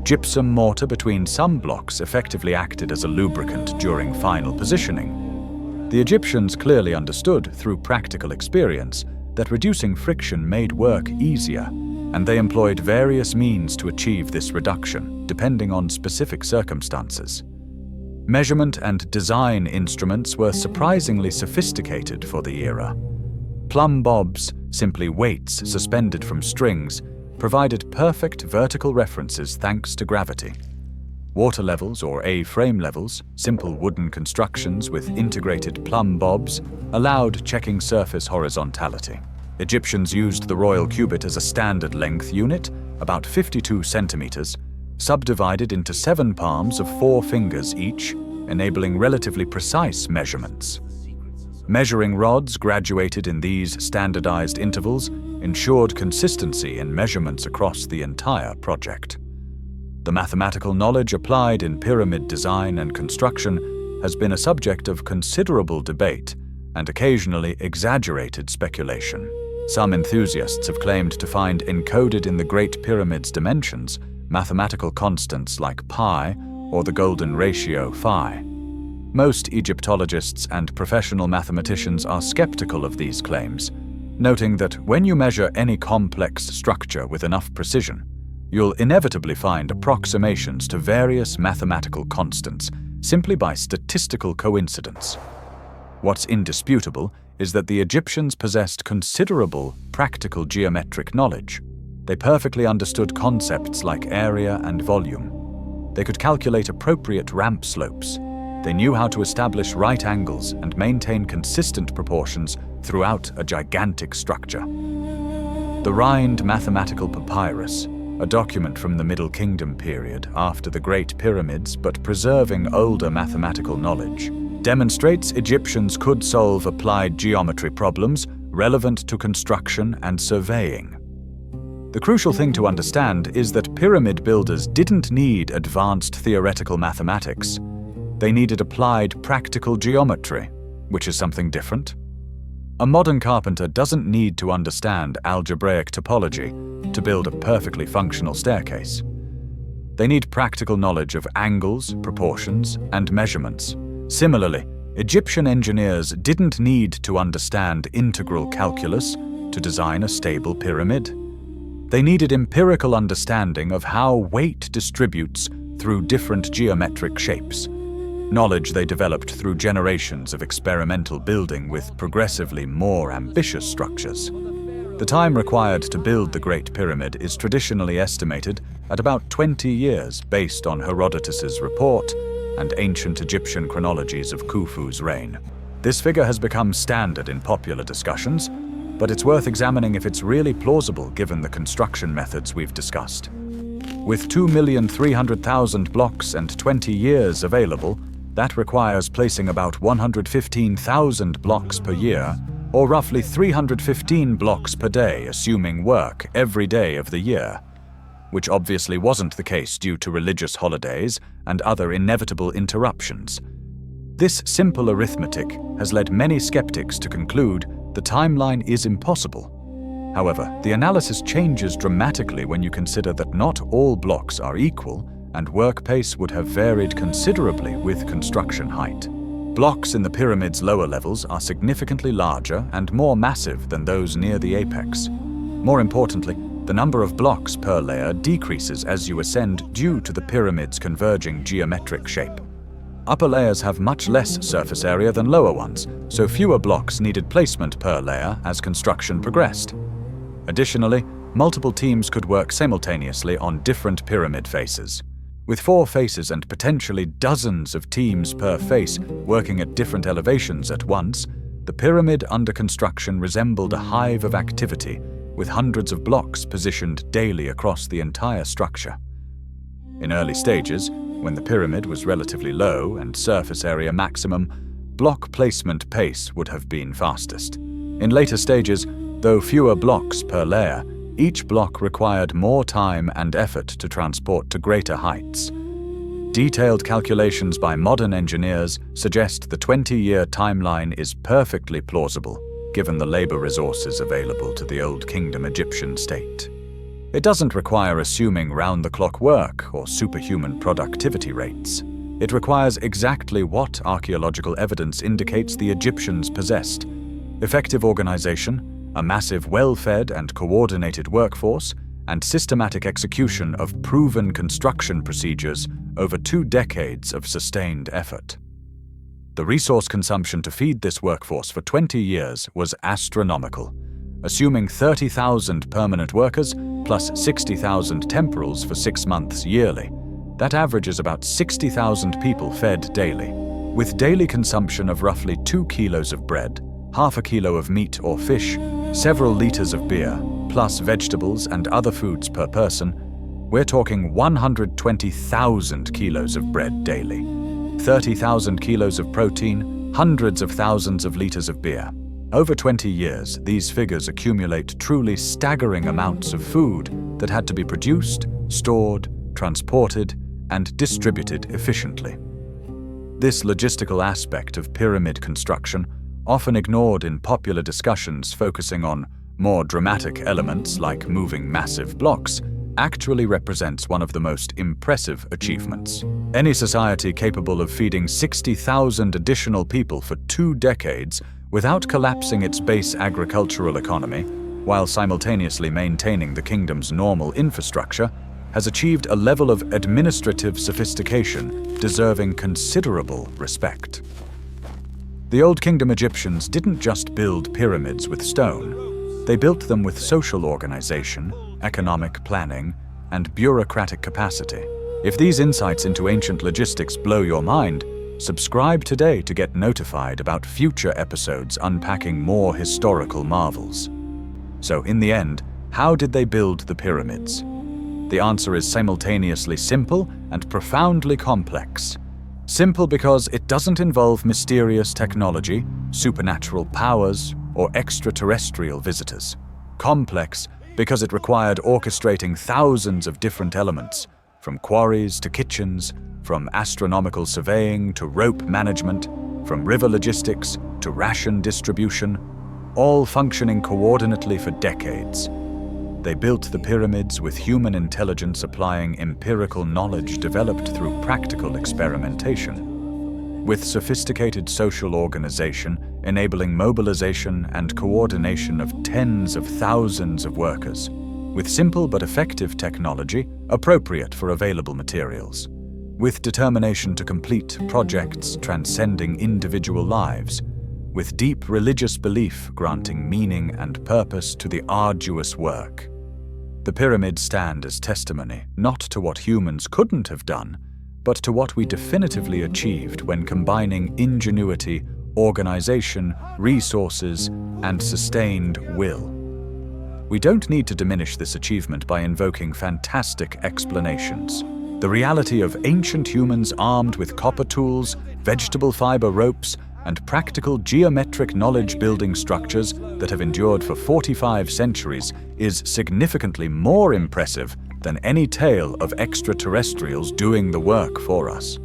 A: Gypsum mortar between some blocks effectively acted as a lubricant during final positioning. The Egyptians clearly understood through practical experience that reducing friction made work easier, and they employed various means to achieve this reduction, depending on specific circumstances. Measurement and design instruments were surprisingly sophisticated for the era. Plumb bobs, simply weights suspended from strings, provided perfect vertical references thanks to gravity. Water levels, or A-frame levels, simple wooden constructions with integrated plumb bobs, allowed checking surface horizontality. Egyptians used the royal cubit as a standard length unit, about 52 centimeters, subdivided into 7 palms of 4 fingers each, enabling relatively precise measurements. Measuring rods graduated in these standardized intervals ensured consistency in measurements across the entire project. The mathematical knowledge applied in pyramid design and construction has been a subject of considerable debate and occasionally exaggerated speculation. Some enthusiasts have claimed to find encoded in the Great Pyramid's dimensions mathematical constants like pi or the golden ratio phi. Most Egyptologists and professional mathematicians are skeptical of these claims, noting that when you measure any complex structure with enough precision, you'll inevitably find approximations to various mathematical constants simply by statistical coincidence. What's indisputable is that the Egyptians possessed considerable practical geometric knowledge. They perfectly understood concepts like area and volume. They could calculate appropriate ramp slopes. They knew how to establish right angles and maintain consistent proportions throughout a gigantic structure. The Rind Mathematical Papyrus, a document from the Middle Kingdom period after the Great Pyramids but preserving older mathematical knowledge, demonstrates Egyptians could solve applied geometry problems relevant to construction and surveying. The crucial thing to understand is that pyramid builders didn't need advanced theoretical mathematics. They needed applied practical geometry, which is something different. A modern carpenter doesn't need to understand algebraic topology to build a perfectly functional staircase. They need practical knowledge of angles, proportions, and measurements. Similarly, Egyptian engineers didn't need to understand integral calculus to design a stable pyramid. They needed empirical understanding of how weight distributes through different geometric shapes, knowledge they developed through generations of experimental building with progressively more ambitious structures. The time required to build the Great Pyramid is traditionally estimated at about 20 years based on Herodotus's report and ancient Egyptian chronologies of Khufu's reign. This figure has become standard in popular discussions, but it's worth examining if it's really plausible given the construction methods we've discussed. With 2,300,000 blocks and 20 years available, that requires placing about 115,000 blocks per year, or roughly 315 blocks per day, assuming work every day of the year, which obviously wasn't the case due to religious holidays and other inevitable interruptions. This simple arithmetic has led many skeptics to conclude the timeline is impossible. However, the analysis changes dramatically when you consider that not all blocks are equal and work pace would have varied considerably with construction height. Blocks in the pyramid's lower levels are significantly larger and more massive than those near the apex. More importantly, the number of blocks per layer decreases as you ascend due to the pyramid's converging geometric shape. Upper layers have much less surface area than lower ones, so fewer blocks needed placement per layer as construction progressed. Additionally, multiple teams could work simultaneously on different pyramid faces. With 4 faces and potentially dozens of teams per face working at different elevations at once, the pyramid under construction resembled a hive of activity, with hundreds of blocks positioned daily across the entire structure. In early stages, when the pyramid was relatively low and surface area maximum, block placement pace would have been fastest. In later stages, though fewer blocks per layer, each block required more time and effort to transport to greater heights. Detailed calculations by modern engineers suggest the 20-year timeline is perfectly plausible, given the labor resources available to the Old Kingdom Egyptian state. It doesn't require assuming round-the-clock work or superhuman productivity rates. It requires exactly what archaeological evidence indicates the Egyptians possessed: effective organization, a massive well-fed and coordinated workforce, and systematic execution of proven construction procedures over 2 decades of sustained effort. The resource consumption to feed this workforce for 20 years was astronomical. Assuming 30,000 permanent workers plus 60,000 temporals for 6 months yearly, that averages about 60,000 people fed daily, with daily consumption of roughly 2 kilos of bread, half a kilo of meat or fish, several liters of beer, plus vegetables and other foods per person. We're talking 120,000 kilos of bread daily, 30,000 kilos of protein, hundreds of thousands of liters of beer. Over 20 years, these figures accumulate truly staggering amounts of food that had to be produced, stored, transported, and distributed efficiently. This logistical aspect of pyramid construction, often ignored in popular discussions focusing on more dramatic elements like moving massive blocks, actually represents one of the most impressive achievements. Any society capable of feeding 60,000 additional people for 2 decades without collapsing its base agricultural economy, while simultaneously maintaining the kingdom's normal infrastructure, has achieved a level of administrative sophistication deserving considerable respect. The Old Kingdom Egyptians didn't just build pyramids with stone. They built them with social organization, economic planning, and bureaucratic capacity. If these insights into ancient logistics blow your mind, subscribe today to get notified about future episodes unpacking more historical marvels. So in the end, how did they build the pyramids? The answer is simultaneously simple and profoundly complex. Simple because it doesn't involve mysterious technology, supernatural powers, or extraterrestrial visitors. Complex because it required orchestrating thousands of different elements, from quarries to kitchens, from astronomical surveying to rope management, from river logistics to ration distribution, all functioning coordinately for decades. They built the pyramids with human intelligence applying empirical knowledge developed through practical experimentation, with sophisticated social organization enabling mobilization and coordination of tens of thousands of workers, with simple but effective technology appropriate for available materials, with determination to complete projects transcending individual lives, with deep religious belief granting meaning and purpose to the arduous work. The pyramids stand as testimony not to what humans couldn't have done, but to what we definitively achieved when combining ingenuity, organization, resources, and sustained will. We don't need to diminish this achievement by invoking fantastic explanations. The reality of ancient humans armed with copper tools, vegetable fiber ropes, and practical geometric knowledge-building structures that have endured for 45 centuries is significantly more impressive than any tale of extraterrestrials doing the work for us.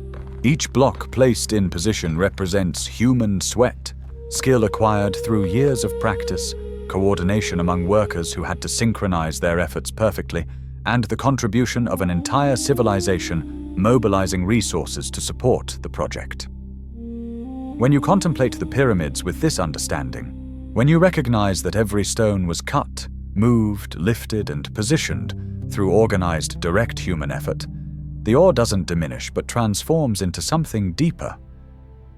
A: Each block placed in position represents human sweat, skill acquired through years of practice, coordination among workers who had to synchronize their efforts perfectly, and the contribution of an entire civilization mobilizing resources to support the project. When you contemplate the pyramids with this understanding, when you recognize that every stone was cut, moved, lifted, and positioned through organized direct human effort, the awe doesn't diminish but transforms into something deeper.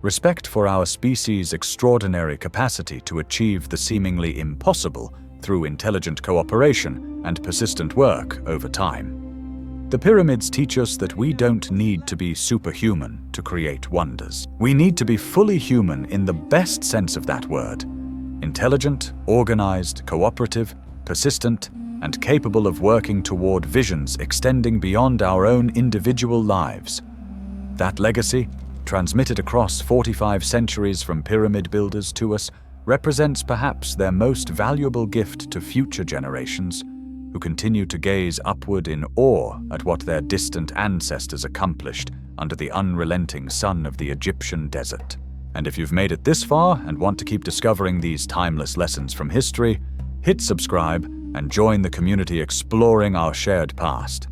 A: Respect for our species' extraordinary capacity to achieve the seemingly impossible through intelligent cooperation and persistent work over time. The pyramids teach us that we don't need to be superhuman to create wonders. We need to be fully human in the best sense of that word. Intelligent, organized, cooperative, persistent, and capable of working toward visions extending beyond our own individual lives. That legacy, transmitted across 45 centuries from pyramid builders to us, represents perhaps their most valuable gift to future generations, who continue to gaze upward in awe at what their distant ancestors accomplished under the unrelenting sun of the Egyptian desert. And if you've made it this far and want to keep discovering these timeless lessons from history, hit subscribe and join the community exploring our shared past.